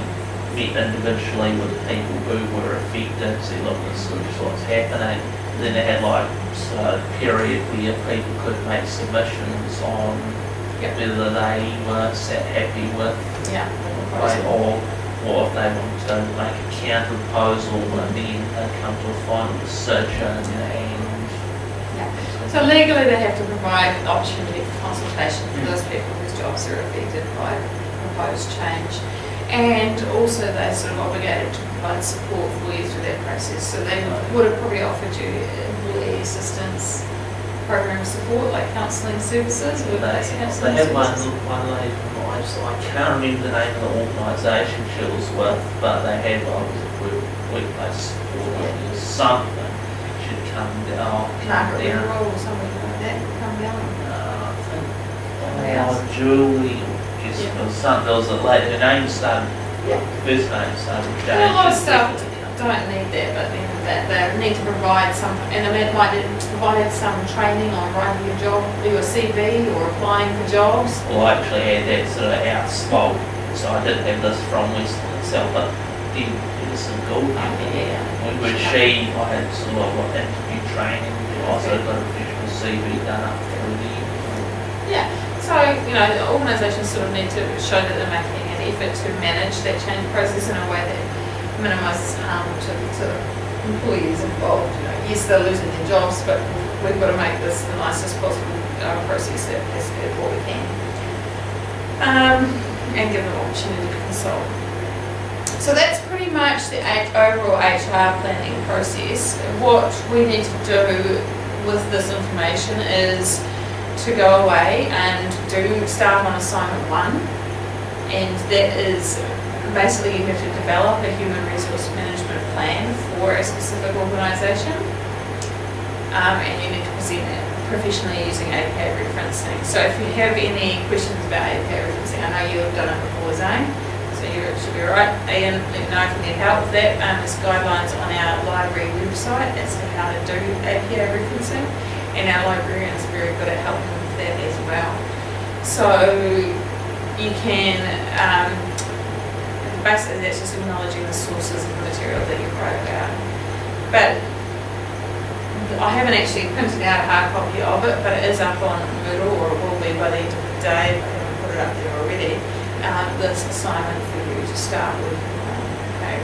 met individually with people who were affected, said, look, this is what's happening. Then they had a period where people could make submissions on whether they were happy with or if they wanted to make a counter proposal, and then they come to a final decision. So legally they have to provide an opportunity for consultation for those people whose jobs are affected by proposed change. And also they're sort of obligated to provide support for you through that process. So they would have probably offered you employee assistance program support, like counselling services. They had one lady from I can't remember the name of the organisation she was with, but they had workplace support or something. She'd come down. Margaret Role or something like that, come down. I think Julie. There was a lady, her name started, first name started with Jane. A lot of stuff don't need that, but they need to provide some, and they might need to provide some training on writing your CV or applying for jobs. Well, I actually had that sort of outspoke, so I didn't have this from Westland itself, but then Edison Gould, which I had sort of interview training, also got a professional CV done up through there. Yeah. So, the organisations sort of need to show that they're making an effort to manage that change process in a way that minimises harm to the employees involved. Yes, they're losing their jobs, but we've got to make this the nicest possible process as what we can. And give them an opportunity to consult. So that's pretty much the overall HR planning process. What we need to do with this information is to go away and start on assignment 1, and that is basically you have to develop a human resource management plan for a specific organisation, and you need to present it professionally using APA referencing. So if you have any questions about APA referencing, I know you have done it before, Zane, so you should be right. Ian, let me know if you need help with that. There's guidelines on our library website as to how to do APA referencing. And our librarians are very good at helping with that as well. So you can, basically that's just acknowledging the sources of the material that you write about. But I haven't actually printed out a hard copy of it, but it is up on Moodle, or it will be by the end of the day, if I haven't put it up there already, this assignment for you to start with. Okay.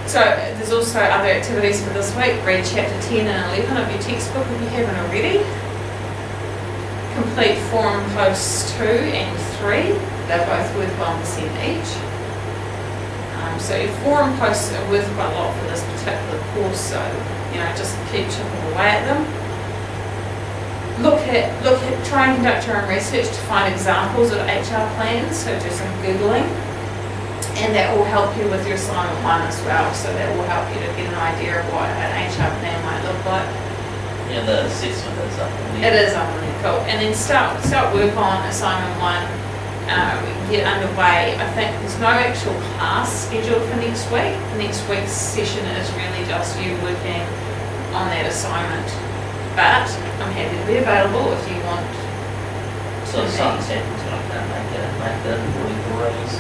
So there's also other activities for this week. Read chapter 10 and 11 of your textbook if you haven't already. Complete forum posts 2 and 3. They're both worth 1% each. So your forum posts are worth quite a lot for this particular course, so just keep chipping away at them. Try and conduct your own research to find examples of HR plans, so do some Googling. And that will help you with your assignment 1 as well. So that will help you to get an idea of what an HR plan might look like. Yeah, the assessment is up on there. It is up on there, cool. And then start work on assignment 1. Get underway. I think there's no actual class scheduled for next week. Next week's session is really just you working on that assignment. But I'm happy to be available if you want So something's happened to my can't make it 40 degrees.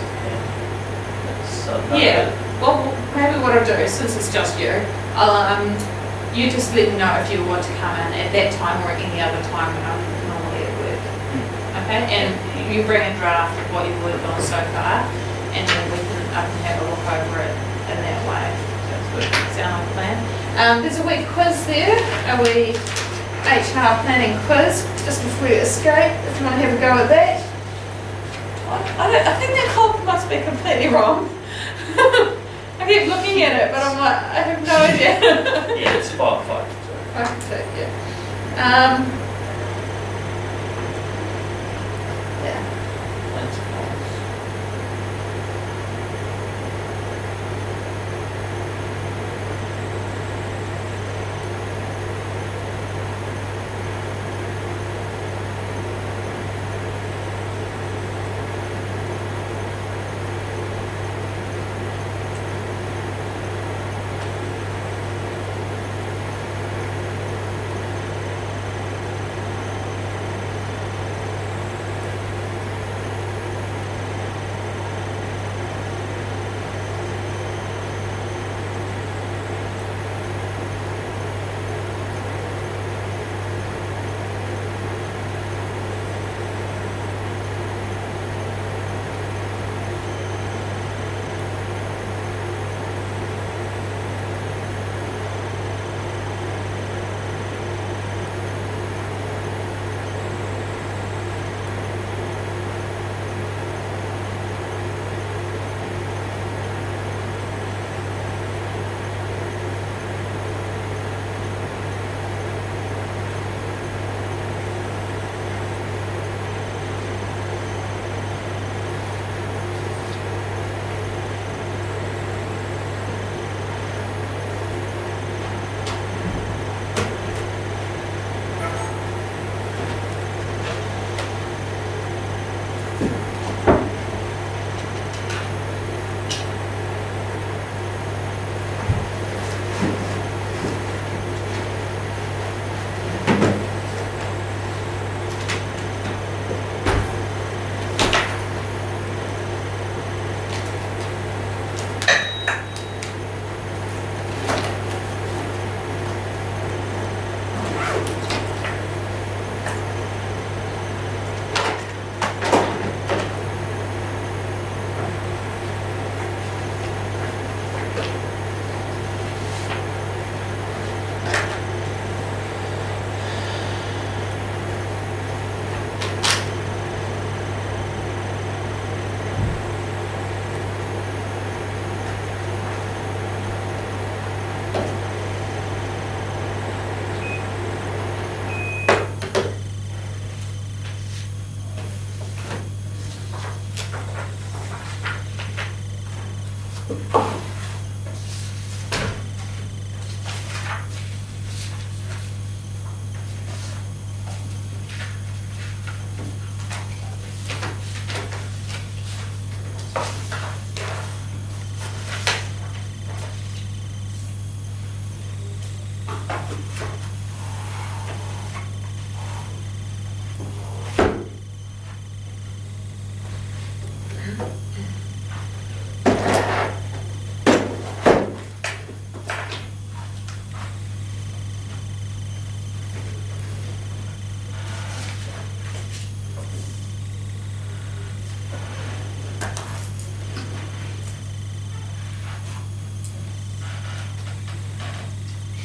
Yeah, well, maybe what I'll do, since it's just you, I'll, you just let me know if you want to come in at that time or any other time normally at work. Okay, and you bring a draft of what you've worked on so far, and then I can have a look over it in that way. Sound like a plan? There's a week quiz there, a wee HR planning quiz, just before you escape, if you want to have a go at that. I think that clock must be completely wrong. I keep looking at it, but I'm like, I have no idea. Yeah, it's 5:05. Okay, yeah. Yeah. That's fine.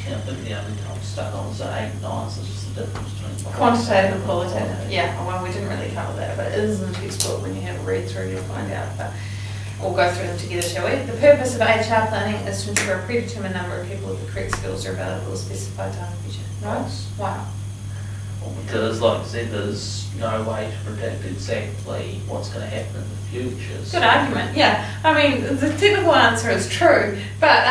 I think the only time we started on was at 8 and 9, so it's just the difference between. Quantitative and qualitative, yeah, well, we didn't really cover that, but it is in the textbook. When you have a read through, you'll find out, but we'll go through them together, shall we? The purpose of HR planning is to ensure a predetermined number of people with the correct skills are available at a specified time in the future. Right? Wow. Well, because like I said, there's no way to predict exactly what's going to happen in the future. So. Good argument, yeah. I mean, the technical answer is true, but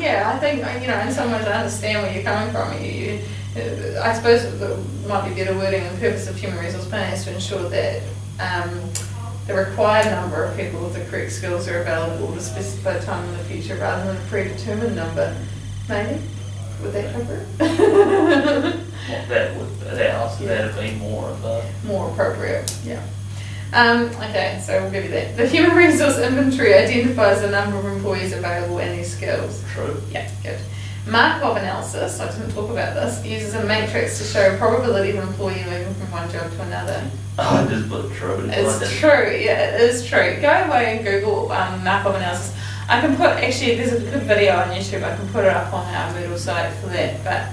yeah, I think, you know, in some ways I understand where you're coming from. I suppose there might be better wording. The purpose of human resource planning is to ensure that the required number of people with the correct skills are available at a specified time in the future rather than a predetermined number, maybe? Would that cover it? That'd be more of a. More appropriate, yeah. Okay, so we'll give you that. The human resource inventory identifies the number of employees available and their skills. True. Yeah, good. Markov analysis, I didn't talk about this, uses a matrix to show probability of an employee moving from one job to another. I just put true. It's true, yeah, it is true. Go away and Google Markov analysis. I can put, actually, there's a good video on YouTube, I can put it up on our Moodle site for that, but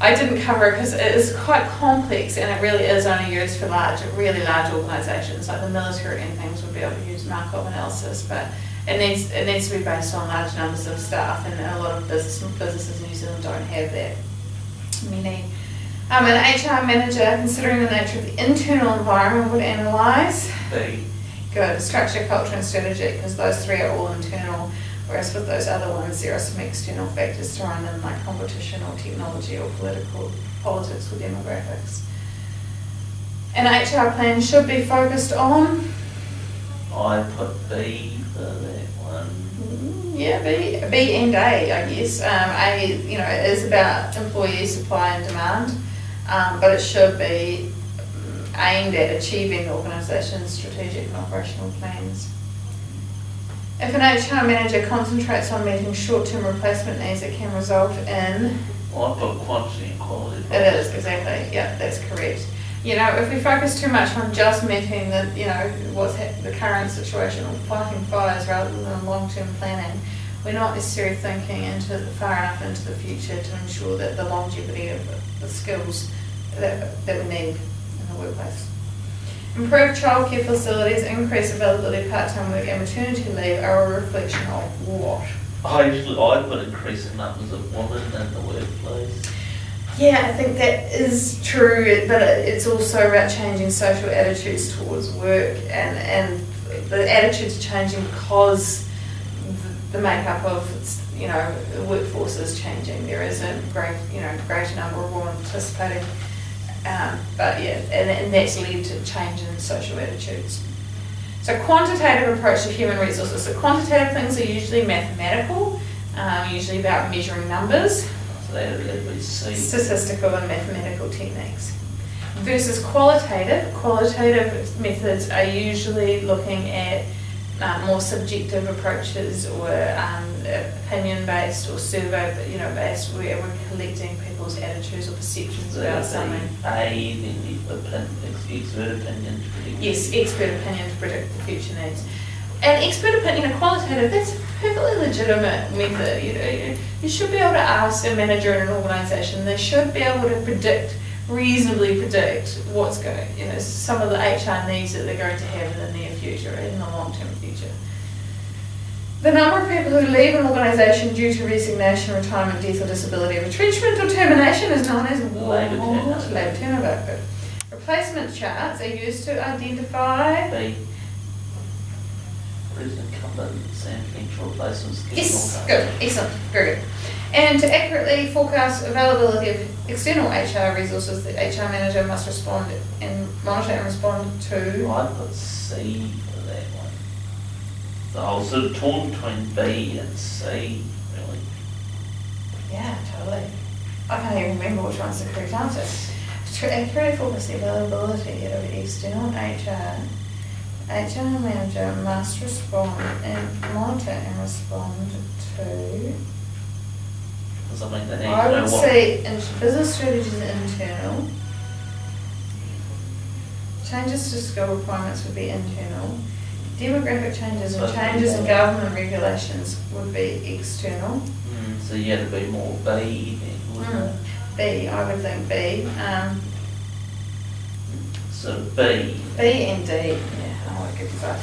I didn't cover it because it is quite complex and it really is only used for really large organisations, like the military and things would be able to use Markov analysis, but it needs to be based on large numbers of staff, and a lot of businesses in New Zealand don't have that many. An HR manager, considering the nature of the internal environment, would analyse. Good. Structure, culture and strategy, because those three are all internal, whereas with those other ones there are some external factors thrown in, like competition or technology or politics or demographics. An HR plan should be focused on? I put B for that one. Yeah, B and A, I guess. A, it is about employee supply and demand, but it should be aimed at achieving the organisation's strategic and operational plans. If an HR manager concentrates on meeting short-term replacement needs, it can result in... I put quantity and quality. It is, exactly. Yeah, that's correct. If we focus too much on just meeting the current situation or fighting fires rather than long-term planning, we're not necessarily thinking far enough into the future to ensure that the longevity of the skills that we need in the workplace. Improve childcare facilities, increase availability of part-time work and maternity leave are a reflection of what? I put increasing numbers of women in the workplace. Yeah, I think that is true, but it's also about changing social attitudes towards work, and the attitudes are changing because the makeup of the workforce is changing. There is a greater number of women participating, but yeah, and that's led to change in social attitudes. So quantitative approach to human resources. So quantitative things are usually mathematical, usually about measuring numbers. So that'd be C. Statistical and mathematical techniques. Versus qualitative. Qualitative methods are usually looking at more subjective approaches or opinion-based or survey-based, where we're collecting people's attitudes or perceptions about something. A, then the expert opinion to predict. Yes, expert opinion to predict the future needs. And expert opinion, qualitative, that's a perfectly legitimate method. You should be able to ask a manager in an organisation, they should be able to reasonably predict what's going, some of the HR needs that they're going to have in the near future, in the long-term future. The number of people who leave an organisation due to resignation, retirement, death or disability, retrenchment or termination is known as labour turnover. Replacement charts are used to identify... Incumbents and potential replacements. Yes, good, excellent, very good. And to accurately forecast availability of external HR resources, the HR manager must respond and monitor and respond to... I put C for that one. So I was sort of torn between B and C, really. Yeah, totally. I can't even remember which one's the correct answer. To accurately forecast the availability of external HR manager must respond and monitor and respond to... Something that I would say business strategies are internal. Changes to skill requirements would be internal. Demographic changes and changes in government regulations would be external. So you had to be more B then, wouldn't it? B, I would think B. So B. B and D, yeah, I would give you both.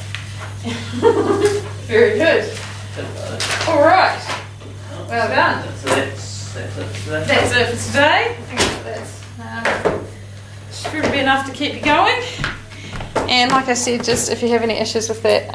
Very good. All right. Well done. So that's it for today. That's it for today. I think that's should be enough to keep you going. And like I said, just if you have any issues with that,